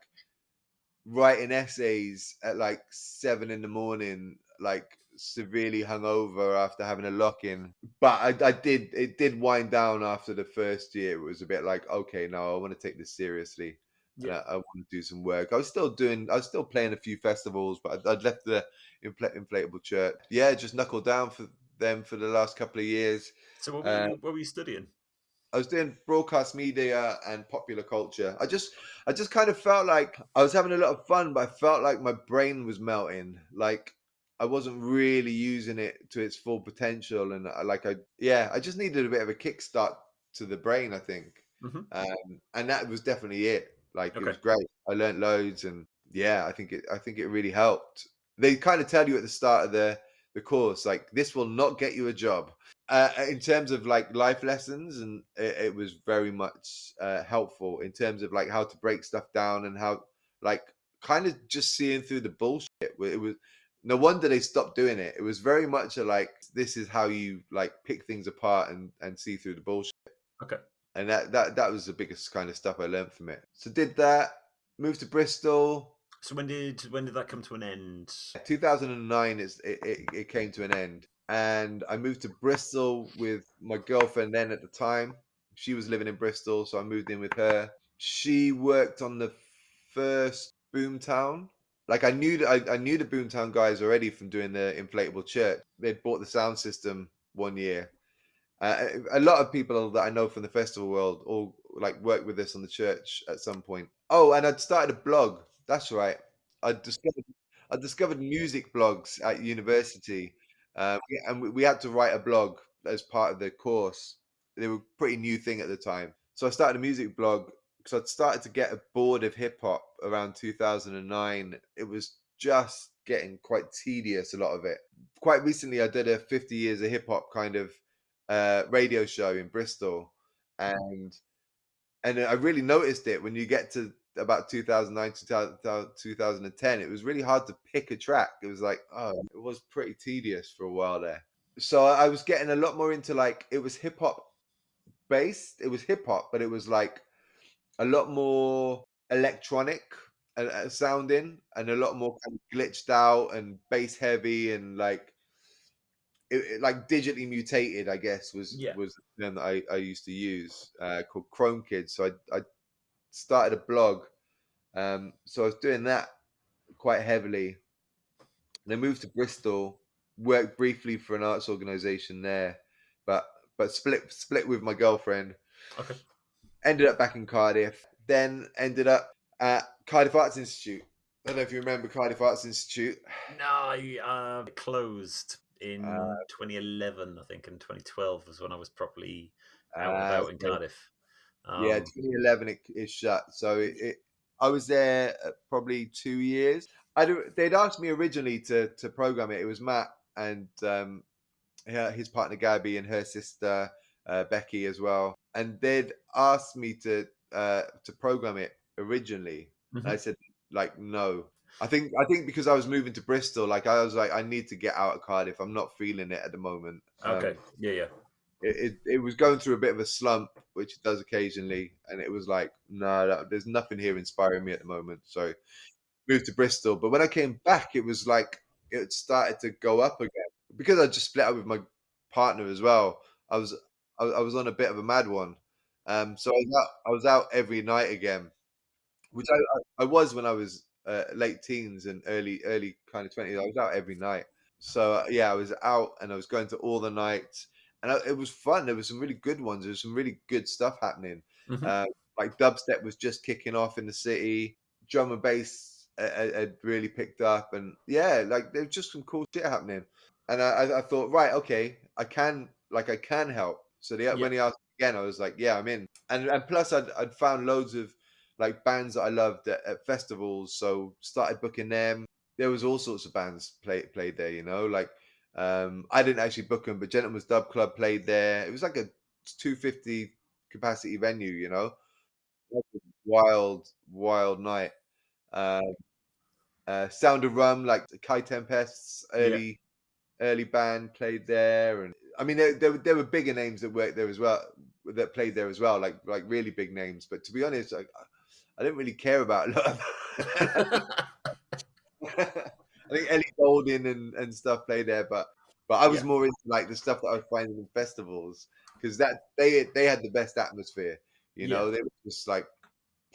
A: writing essays at like 7 in the morning, like severely hungover after having a lock in. But it did wind down after the first year. It was a bit like, okay, now I want to take this seriously and
B: Yeah.
A: I want to do some work. I was still playing a few festivals, but I'd left the inflatable church. Yeah, just knuckled down for them for the last couple of years.
B: So, what were
A: Uh,
B: you, what were you studying?
A: I was doing broadcast media and popular culture. I just kind of felt like I was having a lot of fun, but I felt like my brain was melting. Like I wasn't really using it to its full potential, and I just needed a bit of a kickstart to the brain, I think.
B: Hmm.
A: And that was definitely it. Like it
B: Okay.
A: was great. I learned loads, and yeah, I think it really helped. They kind of tell you at the start of the course, like this will not get you a job in terms of like life lessons, and it was very much helpful in terms of like how to break stuff down and how like kind of just seeing through the bullshit. It was no wonder they stopped doing it. It was very much a like this is how you like pick things apart and see through the bullshit,
B: Okay.
A: and that was the biggest kind of stuff I learned from it. So did that, moved to Bristol.
B: So when did that come to an end?
A: 2009 it came to an end, and I moved to Bristol with my girlfriend then at the time. She was living in Bristol, so I moved in with her. She worked on the first Boomtown. Like I knew the Boomtown guys already from doing the inflatable church. They'd bought the sound system one year. A lot of people that I know from the festival world all like worked with us on the church at some point. Oh, and I'd started a blog. That's right. I discovered I discovered music blogs at university, and we had to write a blog as part of the course. They were a pretty new thing at the time, so I started a music blog because I'd started to get bored of hip hop around 2009. It was just getting quite tedious, a lot of it. Quite recently, I did a 50 years of hip hop kind of radio show in Bristol, and I really noticed it when you get to about 2009 2010. It was really hard to pick a track. It was like, oh, it was pretty tedious for a while there. So I was getting a lot more into like it was hip hop based. It was hip hop, but it was like a lot more electronic sounding and a lot more kind of glitched out and bass heavy and like like digitally mutated, I guess
B: Yeah.
A: was the term that I used to use, called Chrome Kids. So I started a blog. So I was doing that quite heavily. And I moved to Bristol, worked briefly for an arts organization there, but split with my girlfriend.
B: Okay.
A: Ended up back in Cardiff, then ended up at Cardiff Arts Institute. don't know if you remember Cardiff Arts Institute.
B: No, it closed
A: Uh,
B: in 2011, I think, and 2012 was when I was properly out and about in
A: okay.
B: Cardiff.
A: Yeah,
B: Um,
A: 2011 it shut. So I was there probably 2 years. They'd asked me originally to program it. It was Matt and his partner Gabby and her sister Becky as well, and they'd asked me to program it originally, and I
B: mhm.
A: said like no. I think because I was moving to Bristol, like I was like I need to get out of Cardiff. I'm not feeling it at the moment.
B: Okay, yeah.
A: It was going through a bit of a slump, which it does occasionally, and it was like no, there's nothing here inspiring me at the moment. So moved to Bristol, but when I came back, it was like it started to go up again because I just split up with my partner as well. I was I was on a bit of a mad one, so I was out every night again, which I was when I was late teens and early kind of 20s. I was out every night. So yeah, I was out and I was going to all the nights, and it was fun. There was some really good ones. There was some really good stuff happening.
B: Hmm.
A: Uh, like dubstep was just kicking off in the city. Drum and bass had really picked up, and yeah, like there was just some cool shit happening. And I thought, right, okay, I can help. So
B: Yeah.
A: when he asked again, I was like, yeah, I'm in. And plus, I'd found loads of like bands that I loved at festivals, so started booking them. There was all sorts of bands played there, like I didn't actually book them, but Gentleman's Dub Club played there. It was like a 250 capacity venue, Like a wild night. Uh, Sound of Rum, like Kai Tempest's
B: Yeah.
A: early band played there, and I mean there were bigger names that worked there as well, that played there as well, like really big names. But to be honest, I didn't really care about a lot of I think Ellie Goulding and stuff played there, but I was
B: Yeah.
A: more into like the stuff that I was finding in festivals because that they had the best atmosphere.
B: Yeah.
A: They were just like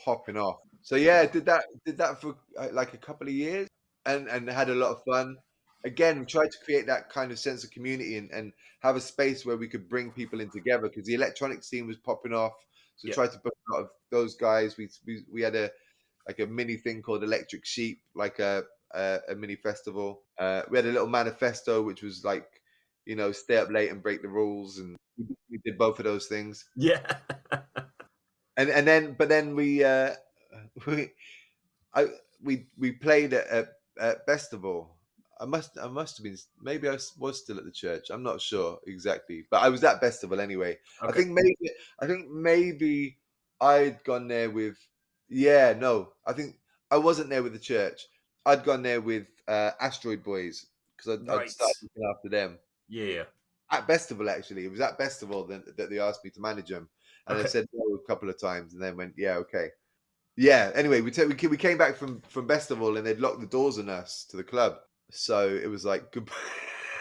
A: popping off. So yeah, did that for like a couple of years and had a lot of fun. Again, tried to create that kind of sense of community and have a space where we could bring people in together because the electronic scene was popping off. So
B: Yeah.
A: tried to book a lot of those guys. We had a mini thing called Electric Sheep, like a mini festival. We had a little manifesto which was like, stay up late and break the rules, and we did both of those things.
B: Yeah.
A: And then but then we I we played at festival. I must have been, maybe was still at the church. I'm not sure exactly, but I was at festival anyway. I
B: Okay.
A: think maybe I think maybe I'd gone there with, yeah, no, I think I wasn't there with the church. I'd gone there with Asteroid Boys because I'd
B: Right.
A: started looking after them
B: Yeah.
A: at festival. Actually, it was at festival that they asked me to manage them, and I
B: Okay.
A: said no a couple of times, and then went, yeah, okay. Yeah. Anyway, we came back from festival and they'd locked the doors on us to the club. So it was like goodbye.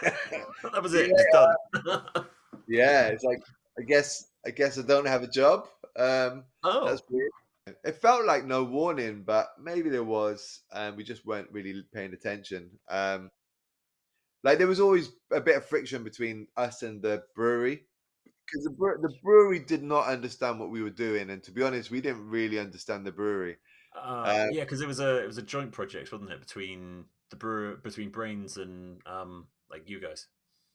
B: That was
A: See you
B: it. Just
A: later.
B: done.
A: Yeah, it's like I guess I don't have a job. That's
B: Oh.
A: weird. It felt like no warning, but maybe there was, and we just weren't really paying attention. Like there was always a bit of friction between us and the brewery because the brewery did not understand what we were doing, and to be honest, we didn't really understand the brewery. Um,
B: Yeah, because it was a joint project, wasn't it, between between Brains and like you guys.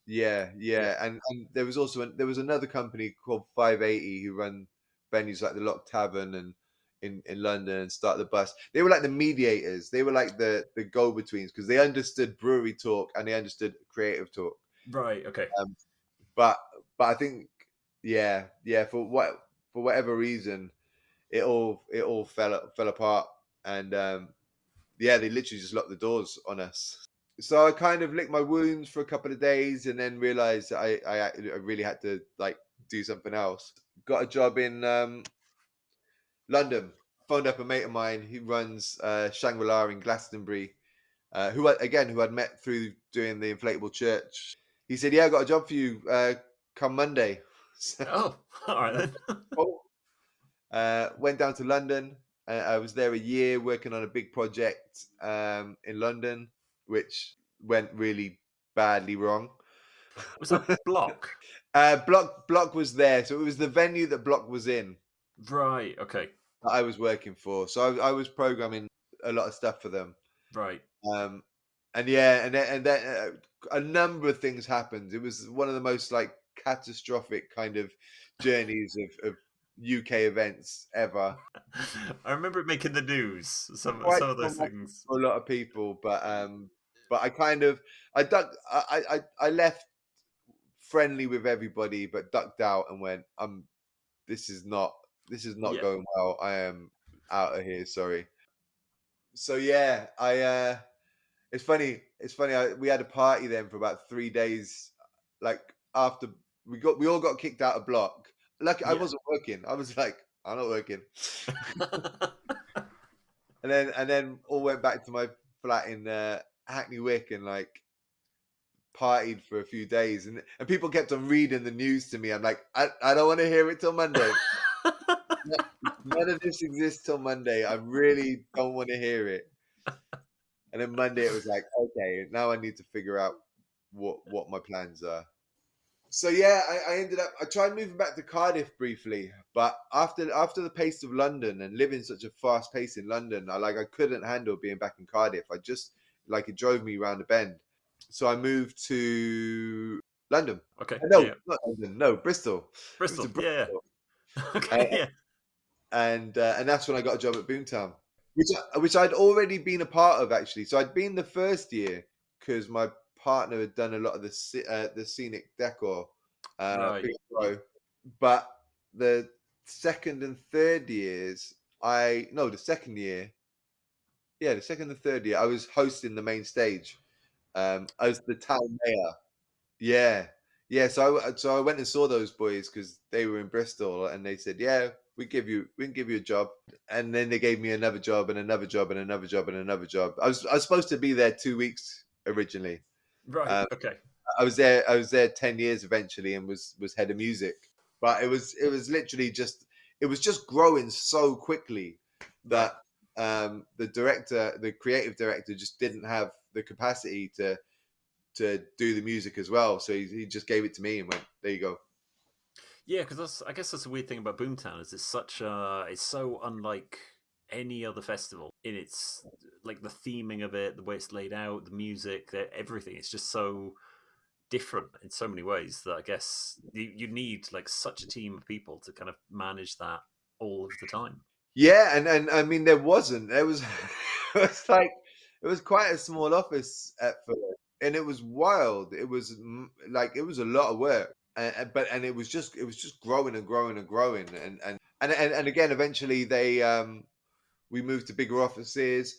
A: Yeah,
B: Yeah.
A: yeah, and there was also there was another company called 580 who run venues like the Lock Tavern and in London and Start the Bus. They were like the mediators. They were like the go betweens because they understood brewery talk and they understood creative talk.
B: Right. Okay.
A: Um, but I think yeah for whatever reason it all fell apart, and yeah, they literally just locked the doors on us. So I kind of licked my wounds for a couple of days and then realized that I really had to like do something else. Got a job in London. Phoned up a mate of mine who runs Shangri-La in Glastonbury, who I'd met through doing the inflatable church. He said, "Yeah, I got a job for you. Come Monday." So,
B: Oh, all right then.
A: cool. Went down to London. I was there a year working on a big project in London, which went really badly wrong.
B: Was that Block?
A: Block was there, so it was the venue that Block was in
B: Right. Okay.
A: that I was working for. So I was programming a lot of stuff for them.
B: Right.
A: Um, and then a number of things happened. It was one of the most like catastrophic kind of journeys of UK events ever.
B: I remember it making the news.
A: Quite
B: Some of those
A: traumatic
B: things.
A: for a lot of people, but I kind of I ducked I left friendly with everybody, but ducked out and went, this is not this is not
B: Yeah.
A: going well. I am out of here. Sorry. So yeah, it's funny. It's funny. We had a party then for about 3 days. Like after we all got kicked out of block. Like I
B: Yeah.
A: wasn't working. I was like, I'm not working. And then all went back to my flat in Hackney Wick and like partied for a few days. And people kept on reading the news to me. I'm like, I don't want to hear it till Monday. None of this exists till Monday. I really don't want to hear it. And then Monday it was like, okay, now I need to figure out what my plans are. So yeah, I ended up I tried moving back to Cardiff briefly, but after the pace of London and living such a fast pace in London, I couldn't handle being back in Cardiff. I just like it drove me around the bend. So I moved to London.
B: Okay. Yeah,
A: No,
B: yeah.
A: not London. No, Bristol. Moved to
B: Bristol. Yeah,
A: Bristol.
B: yeah.
A: Uh,
B: Okay. Yeah.
A: and that's when I got a job at Boomtown, which I'd already been a part of actually. So I'd been the first year because my partner had done a lot of the scenic decor,
B: Right.
A: big pro. But the second and third years, I no, the second year, yeah, the second and third year, I was hosting the main stage as the town mayor. Yeah, yeah. So I went and saw those boys because they were in Bristol, and they said, "Yeah, we can give you a job." And then they gave me another job and another job and another job and another job. I was supposed to be there 2 weeks originally.
B: Right.
A: Um,
B: Okay.
A: I was there 10 years eventually, and was head of music. But it was literally it was just growing so quickly
B: Right.
A: that the creative director, just didn't have the capacity to do the music as well. So he just gave it to me and went, "There you go."
B: Yeah, because I guess that's the weird thing about Boomtown is it's so unlike any other festival in its like the theming of it, the way it's laid out, the music, everything. It's just so different in so many ways that I guess you need like such a team of people to kind of manage that all of the time.
A: Yeah, and I mean there was it was like it was quite a small office at first, and it was wild. It was like it was a lot of work, and it was just growing and growing and growing, and again eventually we moved to bigger offices.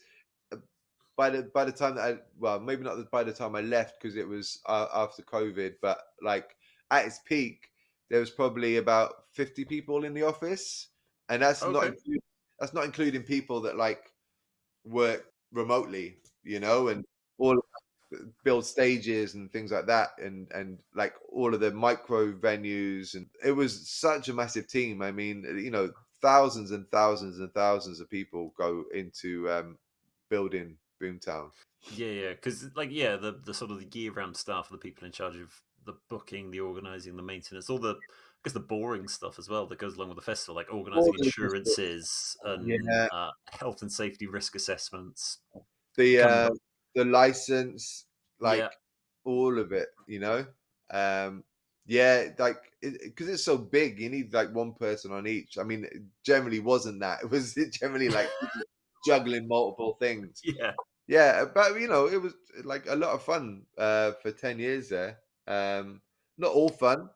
A: By the time that maybe not by the time I left because it was after COVID, but like at its peak there was probably about 50 people in the office, and
B: Okay.
A: that's not including people that like work remotely, and all build stages and things like that, and like all of the micro venues, and it was such a massive team. I mean, thousands and thousands and thousands of people go into building Boomtown.
B: Yeah, yeah, because like yeah, the sort of the year round staff are the people in charge of the booking, the organising, the maintenance, all the I guess the boring stuff as well that goes along with the festival, like
A: All
B: organising
A: the logistics.
B: insurances and
A: Yeah,
B: health and safety risk assessments.
A: the
B: Kind of
A: uh, the license, like
B: yeah,
A: all of it, Um, yeah, like because it's so big, you need like one person on each. I mean, it generally wasn't that. It was generally like people juggling multiple things.
B: yeah,
A: Yeah, but it was like a lot of fun for 10 years there. Not all fun.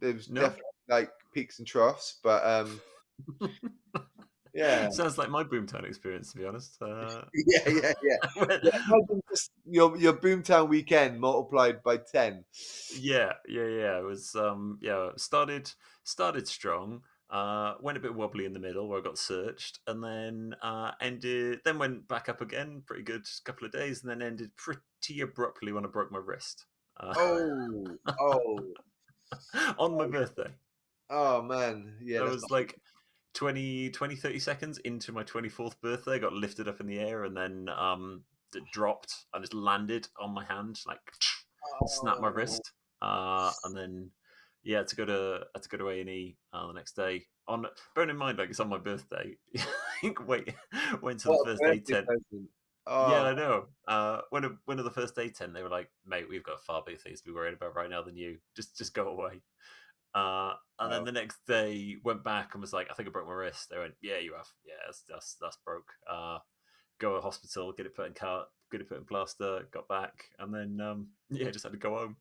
A: There was
B: no.
A: definitely like peaks and troughs, but yeah,
B: Sounds like my Boomtown experience, to be honest.
A: yeah, yeah, yeah.
B: When-
A: Yeah, imagine just your Boomtown weekend multiplied by 10.
B: yeah, yeah, yeah. It was yeah, started strong. Went a bit wobbly in the middle where I got searched, and then then went back up again, pretty good couple of days, and then ended pretty abruptly when I broke my wrist. Uh,
A: Oh, oh,
B: on my birthday.
A: oh man. Yeah,
B: I
A: that's
B: was
A: not
B: like 20, 30 seconds into my 24th birthday, got lifted up in the air and then it dropped and just landed on my hand, like snapped my
A: oh,
B: wrist. And then yeah, had to go to A&E the next day. On bearing in mind, like it's on my birthday. Wait, wait until the
A: what a
B: first day
A: birthday
B: tent.
A: present.
B: Yeah,
A: Oh,
B: I know. One of the first day 10, they were like, "Mate, we've got far bigger things to be worried about right now than you. Just go away." And then
A: wow.
B: the next day, went back and was like, "I think I broke my wrist." They went, "Yeah, you have. Yeah, that's broke. Go to hospital, get it put in plaster." Got back, and then yeah, just had to go home.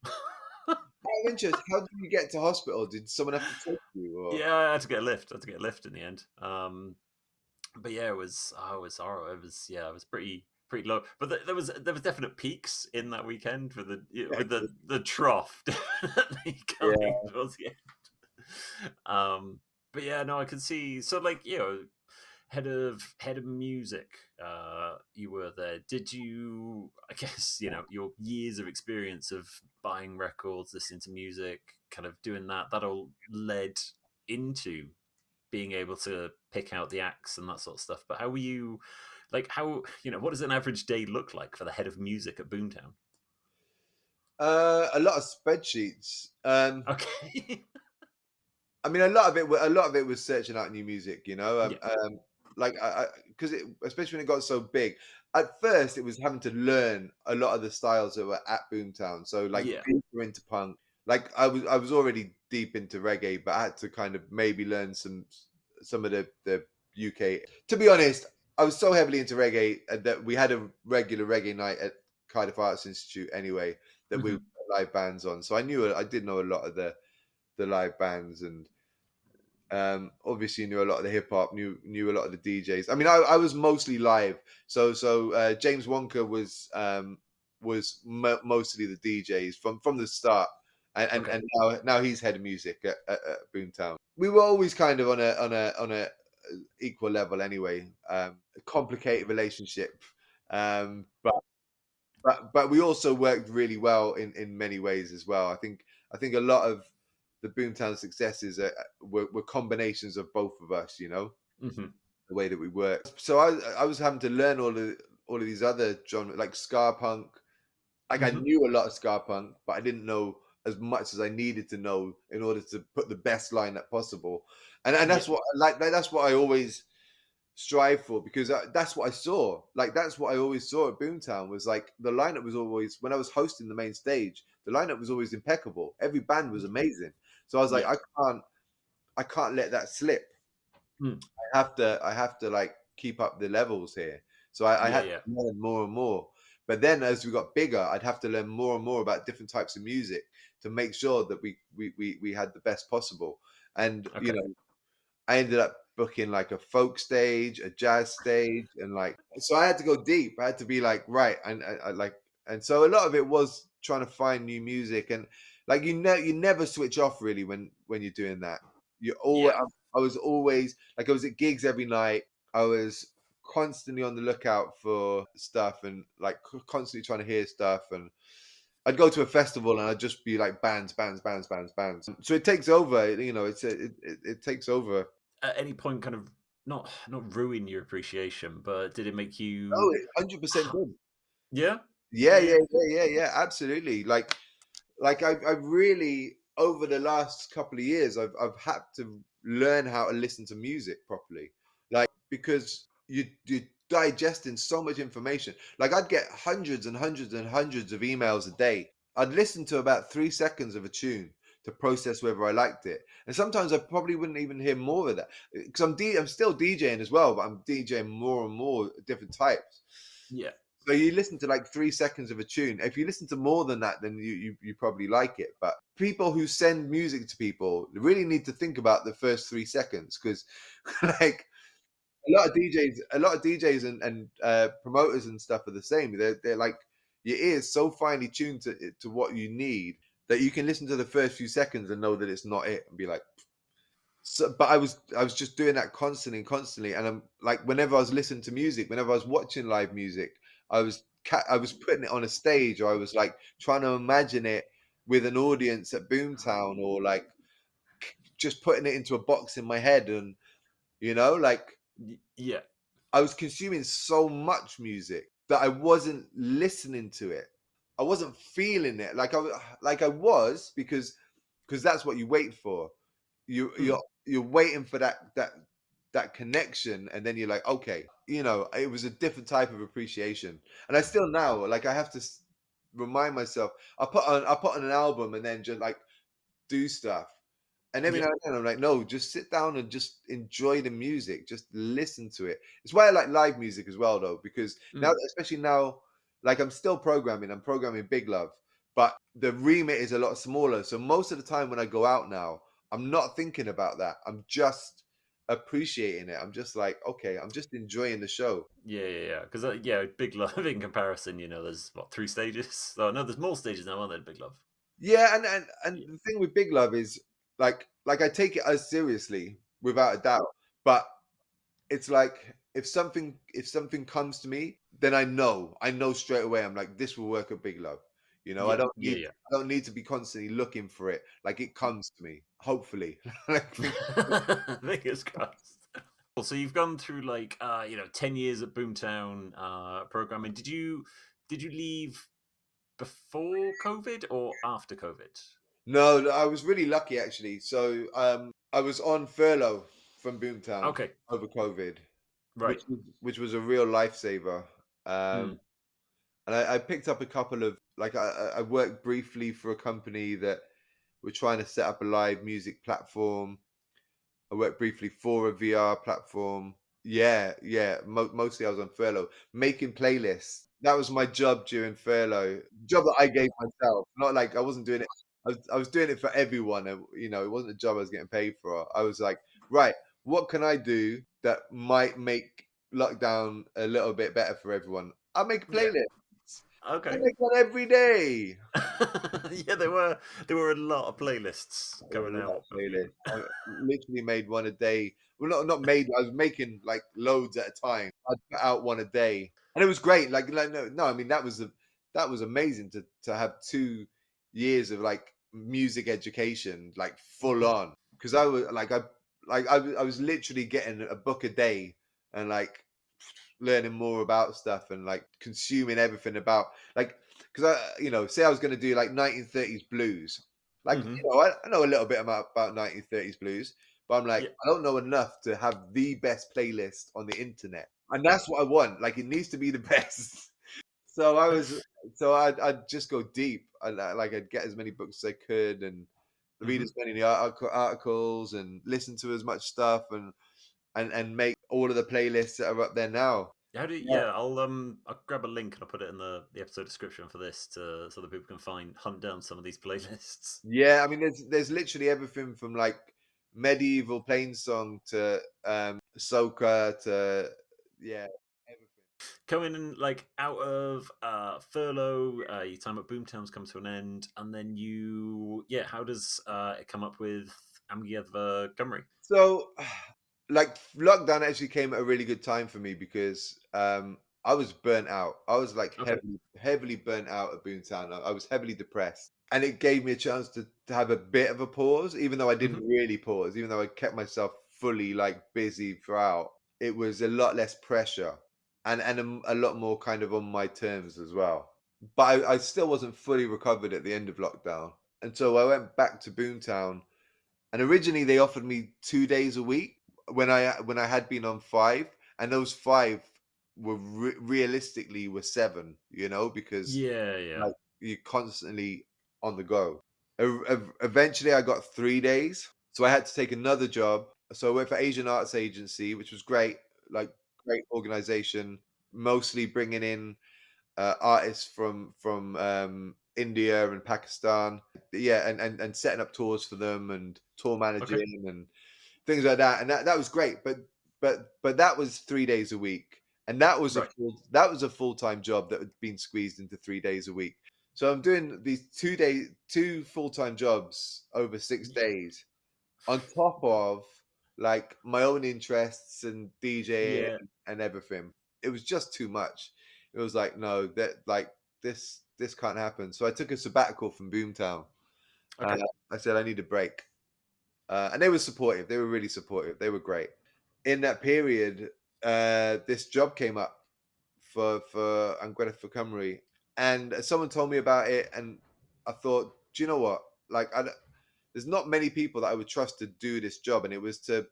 A: Out of interest, how did you get to hospital? Did someone have to take you, or?
B: Yeah, I had to get a lift. I had to get a lift in the end. But yeah, it was horrible. It was yeah, it was pretty low. But there was definite peaks in that weekend with the trough definitely coming
A: Yeah.
B: towards the end. But yeah, no, I could see. So like head of music, you were there. Did you? I guess your years of experience of buying records, listening to music, kind of doing that all led into being able to pick out the acts and that sort of stuff. But how were you? Like how what does an average day look like for the head of music at Boomtown?
A: A lot of spreadsheets.
B: Okay.
A: I mean, a lot of it was searching out new music.
B: Yeah.
A: Like because especially when it got so big. At first, it was having to learn a lot of the styles that were at Boomtown. So, like,
B: Yeah.
A: deeper into punk. Like, I was already deep into reggae, but I had to kind of maybe learn some of the UK. To be honest, I was so heavily into reggae that we had a regular reggae night at Cardiff Arts Institute anyway that we would
B: Hmm.
A: put live bands on. So I did know a lot of the live bands, and obviously knew a lot of the hip hop, knew a lot of the DJs. I mean, I was mostly live, so James Wonka was mostly the DJs from the start,
B: Okay.
A: and now he's head of music at Boomtown. We were always kind of on a equal level anyway. A complicated relationship, but we also worked really well in many ways as well. I think a lot of the Boomtown successes were combinations of both of us.
B: Hmm.
A: The way that we worked. So I was having to learn all of these other genres like ska punk. Like, I
B: Hmm.
A: knew a lot of ska punk, but I didn't know as much as I needed to know in order to put the best lineup possible. And
B: Yeah.
A: that's what that's what I always strive for, because that's what I saw. Like, that's what I always saw at Boomtown, was like the lineup was always, when I was hosting the main stage, the lineup was always impeccable. Every band was amazing. So I was like,
B: Yeah.
A: I can't let that slip.
B: Mm.
A: I have to like keep up the levels here. So I
B: Yeah.
A: had to
B: Yeah.
A: learn more and more. But then as we got bigger, I'd have to learn more and more about different types of music to make sure that we had the best possible. And
B: Okay.
A: I ended up booking like a folk stage, a jazz stage, and like, so I had to go deep. I had to be like, right, and I like, and so a lot of it was trying to find new music, and like, you never switch off really when you're doing that. You always,
B: Yeah.
A: I was always like, I was at gigs every night. I was constantly on the lookout for stuff, and like constantly trying to hear stuff, and I'd go to a festival and I'd just be like bands, bands, bands, bands, bands. So it takes over. It takes over.
B: At any point, kind of not ruin your appreciation, but did it make
A: Oh,
B: you?
A: it 100% did.
B: Yeah.
A: Yeah,
B: Yeah.
A: yeah, yeah, yeah, yeah, absolutely. Like I really, over the last couple of years, I've had to learn how to listen to music properly. Like, because you're digesting so much information. Like, I'd get hundreds and hundreds and hundreds of emails a day. I'd listen to about 3 seconds of a tune to process whether I liked it. And sometimes I probably wouldn't even hear more of that, because I'm still DJing as well, but I'm DJing more and more different types.
B: Yeah.
A: So you listen to like 3 seconds of a tune. If you listen to more than that, then you probably like it. But people who send music to people really need to think about the first 3 seconds, because like a lot of DJs and promoters and stuff are the same. They're like, your ears so finely tuned to what you need that you can listen to the first few seconds and know that it's not it, and be like, so. But I was just doing that constantly and constantly, and I'm like, whenever I was listening to music, whenever I was watching live music, I was putting it on a stage, or I was like trying to imagine it with an audience at Boomtown, or like just putting it into a box in my head, and like,
B: Yeah.
A: I was consuming so much music that I wasn't listening to it. I wasn't feeling it like I was, because that's what you wait for. You
B: Mm.
A: you're you're waiting for that connection, and then you're like, okay, it was a different type of appreciation. And I still now, like, I have to remind myself. I put on an album and then just like do stuff. And every
B: Yeah.
A: now and then I'm like, no, just sit down and just enjoy the music. Just listen to it. It's why I like live music as well, though, because now,
B: Mm.
A: especially now, like I'm still programming. I'm programming Big Love, but the remit is a lot smaller. So most of the time when I go out now, I'm not thinking about that. I'm just appreciating it. I'm just like, okay, I'm just enjoying the show.
B: Yeah. Because yeah, Big Love in comparison, there's what 3 stages. Oh no, there's more stages now, aren't there? Big Love.
A: Yeah, and
B: Yeah.
A: the thing with Big Love is like I take it as seriously without a doubt, but it's like if something comes to me, then I know straight away. I'm like, this will work at Big Love. I
B: Yeah.
A: don't
B: Yeah.
A: need
B: Yeah.
A: I don't need to be constantly looking for it. Like it comes to me, hopefully. Like,
B: Fingers crossed. Well, so you've gone through 10 years at Boomtown programming. Did you leave before COVID or after COVID?
A: no, I was really lucky actually. So I was on furlough from Boomtown
B: Okay,
A: over COVID,
B: right.
A: which was a real lifesaver.
B: Hmm.
A: Um, and I picked up a couple of like I worked briefly for a company that were trying to set up a live music platform. I worked briefly for a VR platform. Yeah, yeah. Mostly I was on furlough, making playlists. That was my job during furlough. Job that I gave myself. Not like I wasn't doing it. I was doing it for everyone. It wasn't a job I was getting paid for. I was like, right, what can I do that might make lockdown a little bit better for everyone? I'll make a
B: Yeah.
A: playlist. I
B: Okay.
A: make one every day.
B: Yeah, there were a lot of playlists
A: There was
B: coming
A: a lot
B: out
A: of
B: of you.
A: playlists. I literally made one a day. Well, not made. I was making like loads at a time. I'd put out one a day, and it was great. Like no, no. I mean, that was amazing to have 2 years of like music education, like full on. Because I was I was literally getting a book a day and like learning more about stuff and like consuming everything about like because say I was going to do like 1930s blues. Like,
B: Hmm.
A: I know a little bit about 1930s blues, but I'm like,
B: Yeah.
A: I don't know enough to have the best playlist on the internet. And that's what I want. Like, it needs to be the best. So I'd just go deep. I'd get as many books as I could and read
B: Hmm.
A: as many articles and listen to as much stuff and make all of the playlists that are up there now.
B: How do
A: Yeah.
B: yeah? I'll grab a link and I'll put it in the episode description for this so that people can hunt down some of these playlists.
A: Yeah, I mean, there's literally everything from like medieval plainsong to soca to yeah, everything.
B: Coming in out of furlough, your time at Boomtown's come to an end, and then how does it come up with Amgueddfa Cymru?
A: So, like lockdown actually came at a really good time for me because I was burnt out. I was like
B: Okay.
A: heavily burnt out at Boomtown. I was heavily depressed, and it gave me a chance to have a bit of a pause, even though I
B: Hmm.
A: didn't really pause, even though I kept myself fully like busy throughout. It was a lot less pressure and a lot more kind of on my terms as well. But I still wasn't fully recovered at the end of lockdown, and so I went back to Boomtown and originally they offered me 2 days a week when I had been on five, and those five were realistically were seven, because
B: Yeah, yeah.
A: like you're constantly on the go. Eventually, I got 3 days, so I had to take another job. So I worked for Asian Arts Agency, which was great, like great organization, mostly bringing in artists from India and Pakistan. Yeah, and setting up tours for them and tour
B: Okay.
A: managing and things like that. And that was great. But that was 3 days a week. And
B: Right.
A: that was a full-time job that had been squeezed into 3 days a week. So I'm doing these 2 full-time jobs over 6 days on top of like my own interests and DJing
B: Yeah.
A: and everything. It was just too much. It was like, no, that like this can't happen. So I took a sabbatical from Boomtown.
B: Okay.
A: I said I need a break, and they were supportive. They were really supportive. They were great. In that period, this job came up for Amgueddfa Cymru, and someone told me about it, and I thought, do you know what? Like, there's not many people that I would trust to do this job, and it was to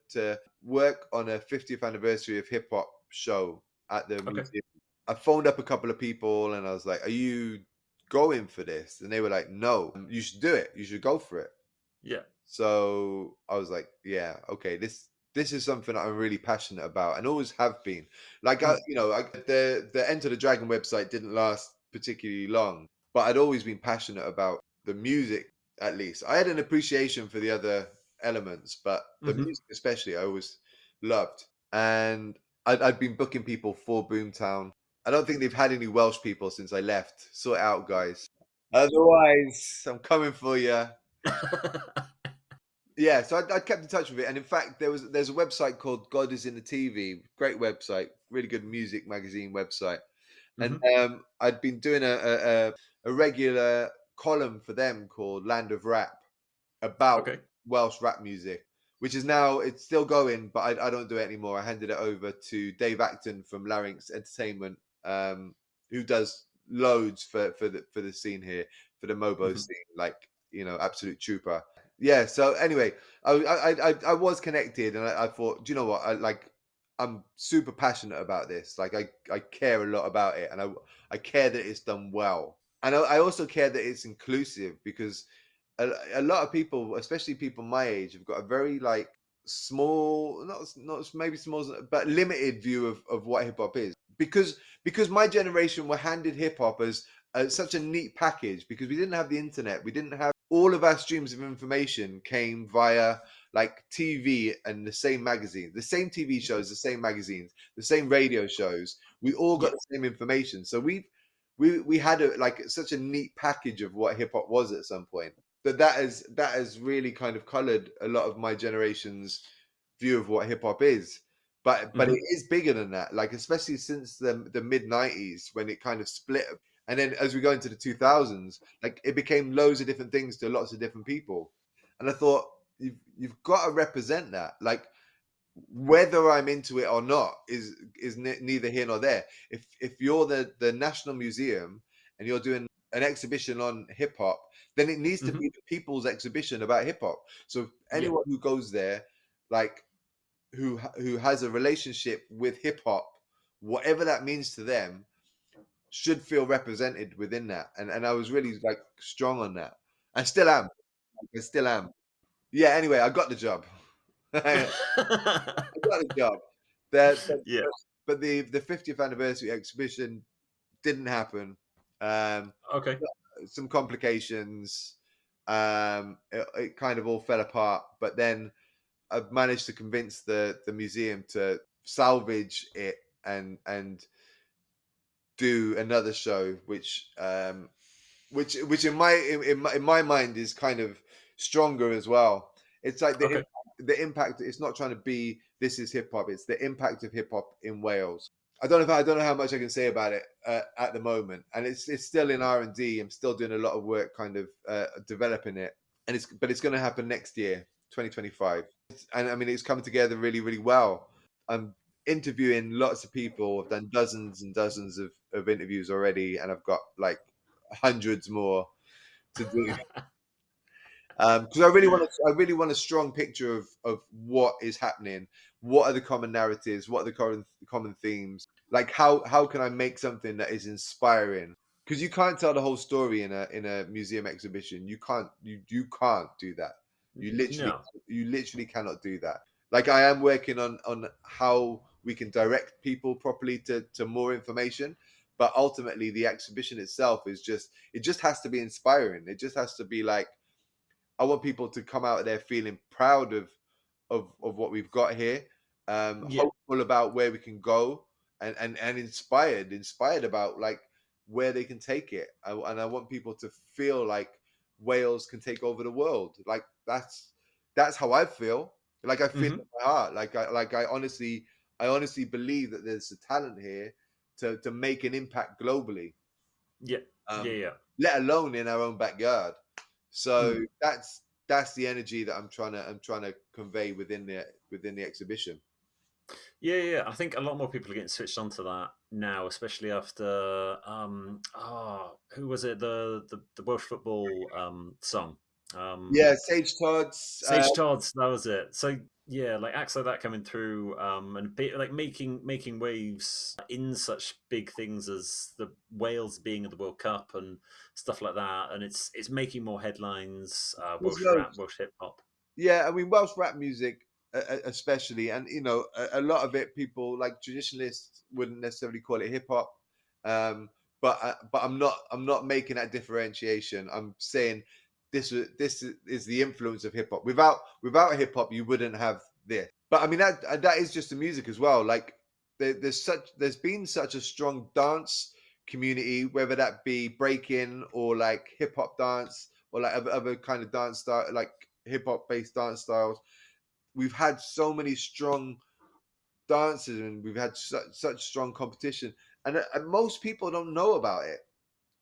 A: work on a 50th anniversary of hip hop show. at the
B: Okay.
A: museum. I phoned up a couple of people and I was like, "Are you going for this?" And they were like, "No, you should do it. You should go for it."
B: Yeah.
A: So I was like, "Yeah, okay, this is something that I'm really passionate about and always have been." Like,
B: Mm.
A: the Enter the Dragon website didn't last particularly long, but I'd always been passionate about the music. At least I had an appreciation for the other elements, but the
B: Hmm.
A: music especially I always loved. And I'd been booking people for Boomtown. I don't think they've had any Welsh people since I left. Sort it out, guys. Otherwise, I'm coming for you. Yeah, so I kept in touch with it, and in fact, there's a website called God Is in the TV. Great website, really good music magazine website. And
B: Hmm.
A: I'd been doing a regular column for them called Land of Rap about
B: Okay.
A: Welsh rap music, which is now it's still going, but I don't do it anymore. I handed it over to Dave Acton from Larynx Entertainment, who does loads for the scene here, for the Mobo
B: Hmm.
A: scene, like absolute trooper. Yeah. So anyway, I was connected, and I thought, do you know what? I'm super passionate about this. Like I care a lot about it, and I care that it's done well, and I also care that it's inclusive because a lot of people, especially people my age, have got a very like small, not maybe small, but limited view of what hip hop is. Because my generation were handed hip hop as such a neat package because we didn't have the internet, we didn't have all of our streams of information came via like TV and the same magazines, the same TV shows, the same magazines, the same radio shows. We all got
B: Yeah.
A: the same information, so we had like such a neat package of what hip hop was at some point that has really kind of colored a lot of my generation's view of what hip hop is. But
B: Hmm.
A: it is bigger than that. Like especially since the mid 90s when it kind of split, and then as we go into the 2000s, like it became loads of different things to lots of different people. And I thought you've got to represent that. Like whether I'm into it or not is neither here nor there. If you're the National Museum and you're doing an exhibition on hip hop, then it needs to
B: Hmm.
A: be the people's exhibition about hip hop. So
B: Yeah.
A: anyone who goes there, like who has a relationship with hip hop, whatever that means to them, should feel represented within that. And I was really like strong on that. I still am. I still am. Yeah. Anyway, I got the job. I got a job. The, the,
B: Yeah.
A: but the 50th anniversary exhibition didn't happen. Um,
B: Okay.
A: some complications. It kind of all fell apart. But then I've managed to convince the museum to salvage it and do another show, which in my mind is kind of stronger as well. It's like
B: Okay.
A: the impact. It's not trying to be this is hip hop. It's the impact of hip hop in Wales. I don't know how much I can say about it at the moment, and it's still in R&D. I'm still doing a lot of work, kind of developing it, and it's going to happen next year, 2025. And I mean, it's come together really, really well. I'm interviewing lots of people. I've done dozens and dozens of interviews already, and I've got like hundreds more to do because I really want a strong picture of what is happening. What are the common narratives? What are the common themes? Like how can I make something that is inspiring? Because you can't tell the whole story in a museum exhibition. You can't do that. You literally
B: No.
A: you literally cannot do that. Like I am working on how we can direct people properly to more information, but ultimately the exhibition itself is just it just has to be inspiring. It just has to be like I want people to come out of there feeling proud of what we've got here,
B: Yeah.
A: hopeful about where we can go, and inspired about like where they can take it. And I want people to feel like Wales can take over the world. Like that's how I feel. Like I feel
B: Hmm.
A: in my heart. I honestly believe that there's a talent here to make an impact globally,
B: Yeah. Yeah.
A: um,
B: Yeah.
A: let alone in our own backyard. So
B: Mm.
A: that's the energy that I'm trying to convey within the exhibition.
B: Yeah, yeah. I think a lot more people are getting switched onto that now, especially after who was it? The Welsh football song.
A: Yeah, Sage Todd's.
B: Sage Todd's, that was it. So Yeah, like acts like that coming through, and like making waves in such big things as the Wales being at the World Cup and stuff like that, and it's making more headlines.
A: There's
B: Welsh rap,
A: loads.
B: Welsh hip hop.
A: Yeah, I mean Welsh rap music, especially, and a lot of it, people like traditionalists wouldn't necessarily call it hip hop, um, but I'm not making that differentiation. I'm saying this is the influence of hip hop. Without hip hop, you wouldn't have this. But I mean that is just the music as well. Like there's been such a strong dance community, whether that be breaking or like hip hop dance or like other kind of dance style, like hip hop based dance styles. We've had so many strong dancers, and we've had such strong competition, and most people don't know about it.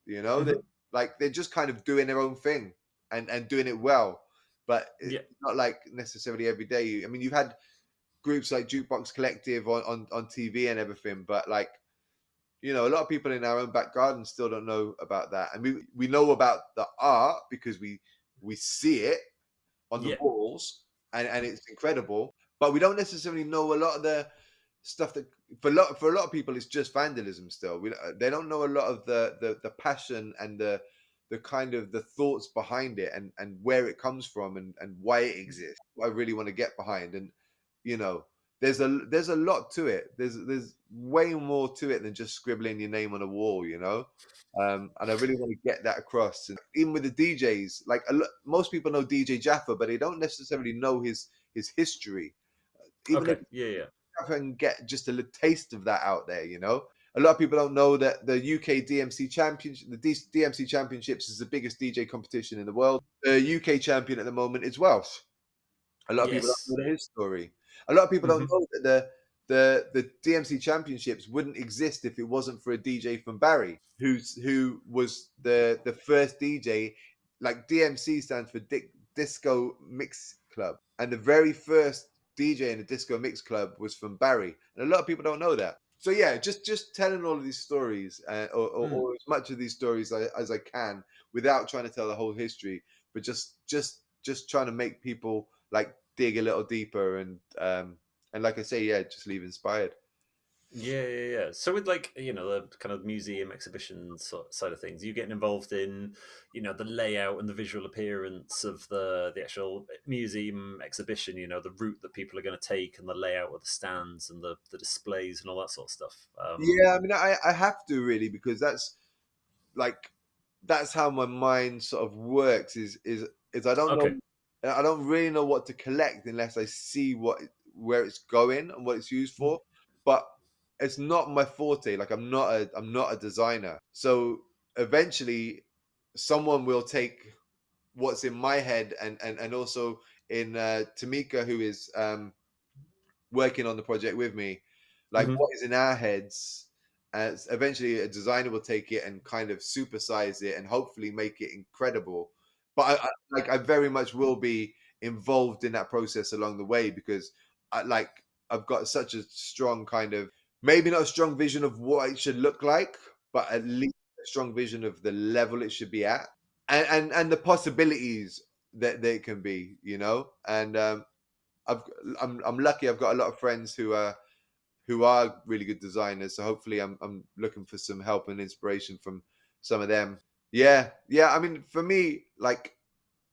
A: They
B: Hmm.
A: like they're just kind of doing their own thing and doing it well, but it's
B: Yeah,
A: not like necessarily every day. I mean, you've had groups like Jukebox Collective on TV and everything, but like a lot of people in our own back garden still don't know about that, and we know about the art because we see it on the
B: yeah,
A: walls, and it's incredible. But we don't necessarily know a lot of the stuff that for a lot of people it's just vandalism still. They don't know a lot of the passion and the kind of the thoughts behind it, and where it comes from, and why it exists. What I really want to get behind, and you know there's a lot to it. There's way more to it than just scribbling your name on a wall. And I really want to get that across. And even with the DJs, like most people know DJ Jaffa, but they don't necessarily know his history. Even if
B: okay, yeah, yeah.
A: Jaffa can get just a little taste of that out there. A lot of people don't know that the UK DMC Championship, the DMC Championships, is the biggest DJ competition in the world. The UK champion at the moment is Welsh. A lot of people don't
B: Yes.
A: know his story. A lot of people don't
B: Hmm.
A: know that the DMC Championships wouldn't exist if it wasn't for a DJ from Barry, who was the first DJ. Like DMC stands for Disco Mix Club, and the very first DJ in the Disco Mix Club was from Barry, and a lot of people don't know that. So yeah, just telling all of these stories, or as much of these stories as I can, without trying to tell the whole history, but just trying to make people like dig a little deeper, and like I say, yeah, just leave inspired.
B: Yeah, yeah, yeah. So with like the kind of museum exhibition side of things, you getting involved in the layout and the visual appearance of the actual museum exhibition. The route that people are going to take and the layout of the stands and the displays and all that sort of stuff.
A: Yeah, I mean, I have to really, because like that's how my mind sort of works. Is
B: Okay.
A: I don't really know what to collect unless I see where it's going and what it's used for. But it's not my forte. Like I'm not a designer. So eventually, someone will take what's in my head, and also in Tamika, who is working on the project with me, like
B: Hmm.
A: what is in our heads. As eventually a designer will take it and kind of supersize it and hopefully make it incredible. But I very much will be involved in that process along the way, because like I've got such a strong kind of, maybe not a strong vision of what it should look like, but at least a strong vision of the level it should be at, and the possibilities that they can be. And I've I'm lucky. I've got a lot of friends who are really good designers. So hopefully, I'm looking for some help and inspiration from some of them. Yeah, yeah. I mean, for me, like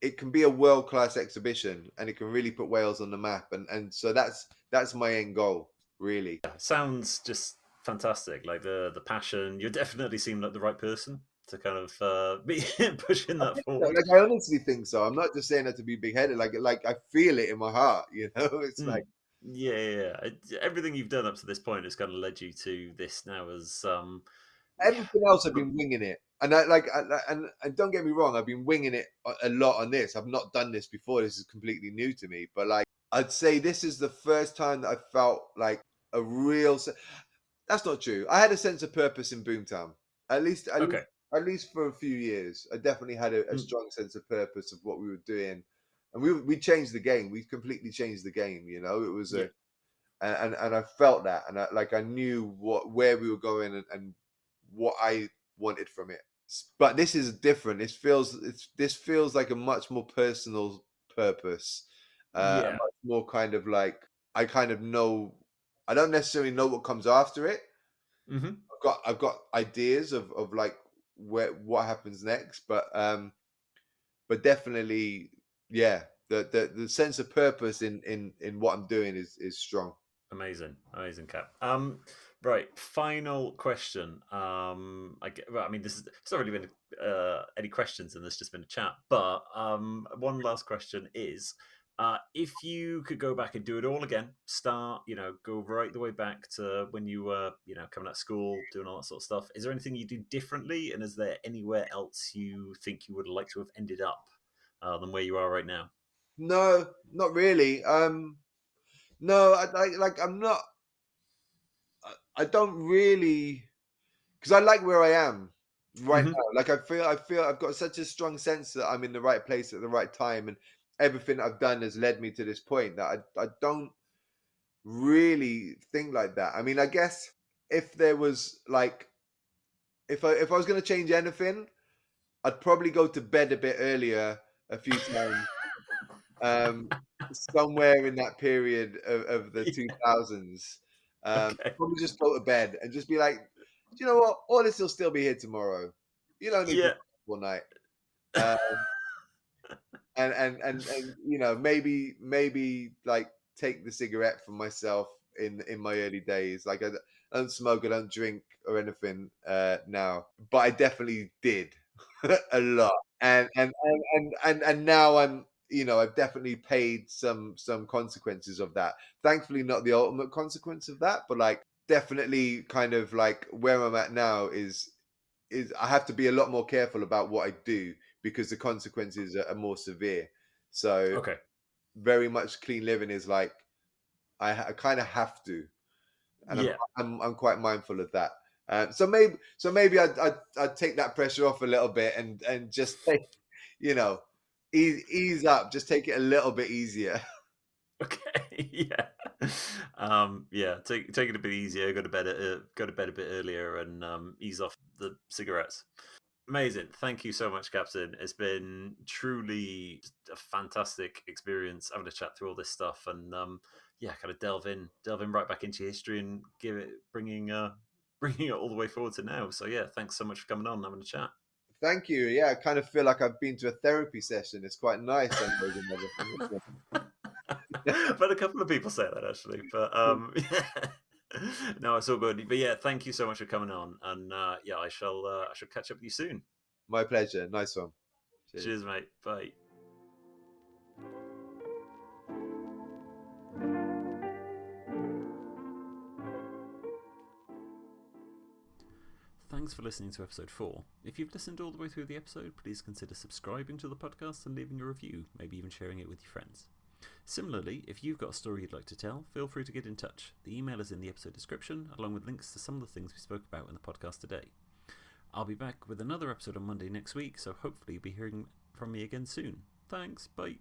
A: it can be a world class exhibition, and it can really put Wales on the map. And so that's my end goal, really.
B: Sounds just fantastic. Like the passion. You definitely seem like the right person to kind of be pushing that forward.
A: Like I honestly think so. I'm not just saying that to be big headed. Like I feel it in my heart. It's like
B: Mm. Yeah, yeah, yeah. Everything you've done up to this point has kind of led you to this now as yeah.
A: everything else, I've been winging it, and and don't get me wrong, I've been winging it a lot on this. I've not done this before. This is completely new to me. But like, I'd say this is the first time that I felt like a real. That's not true. I had a sense of purpose in Boomtown. At least, at least,
B: Okay.
A: at least for a few years, I definitely had a
B: Mm.
A: strong sense of purpose of what we were doing, and we changed the game. We completely changed the game. It was
B: Yeah.
A: a and I felt that, and I knew where we were going, and what I wanted from it. But this is different. This feels like a much more personal purpose,
B: Yeah.
A: Much more kind of like I kind of know. I don't necessarily know what comes after it.
B: Hmm.
A: I've got ideas of like what happens next, but definitely, yeah, the sense of purpose in what I'm doing is strong.
B: Amazing, amazing, Cap. Right, final question. Well, I mean, this is it's not really been any questions, and there's just been a chat. But one last question is, if you could go back and do it all again, start, go right the way back to when you were, coming out of school, doing all that sort of stuff. Is there anything you do differently, and is there anywhere else you think you would like to have ended up than where you are right now?
A: No, not really. No, like I'm not. I don't really because I like where I am right
B: Hmm.
A: now. Like I feel I've got such a strong sense that I'm in the right place at the right time, and everything I've done has led me to this point that I don't really think like that. I mean, I guess if there was like if I was going to change anything, I'd probably go to bed a bit earlier a few times, um, somewhere in that period of the
B: Yeah.
A: 2000s.
B: Okay.
A: Probably just go to bed and just be like, do you know what? All this will still be here tomorrow. You don't need to
B: Yeah.
A: stay all night. Uh, and maybe like take the cigarette from myself in my early days. Like I don't smoke, I don't drink or anything now, but I definitely did a lot. And now I've definitely paid some consequences of that. Thankfully, not the ultimate consequence of that, but like definitely kind of like where I'm at now is I have to be a lot more careful about what I do because the consequences are more severe. So
B: Okay.
A: very much clean living is like I kind of have to, and
B: Yeah.
A: I'm quite mindful of that. So maybe I'd take that pressure off a little bit and just take, you know ease up, just take it a little bit easier.
B: Okay. Yeah. Yeah. Take it a bit easier. Go to bed a bit earlier, and ease off the cigarettes. Amazing. Thank you so much, Captain. It's been truly a fantastic experience having a chat through all this stuff, and yeah, kind of delve in right back into history and bringing it all the way forward to now. So yeah, thanks so much for coming on and having a chat.
A: Thank you. Yeah, I kind of feel like I've been to a therapy session. It's quite nice and everything.
B: I've had a couple of people say that actually, but yeah. No, it's all good. But yeah, thank you so much for coming on, and yeah, I shall catch up with you soon.
A: My pleasure. Nice one. Cheers.
B: Cheers, mate. Bye. Thanks for listening to episode 4. If you've listened all the way through the episode, please consider subscribing to the podcast and leaving a review, maybe even sharing it with your friends. Similarly, if you've got a story you'd like to tell, feel free to get in touch. The email is in the episode description, along with links to some of the things we spoke about in the podcast today. I'll be back with another episode on Monday next week, so hopefully you'll be hearing from me again soon. Thanks, bye.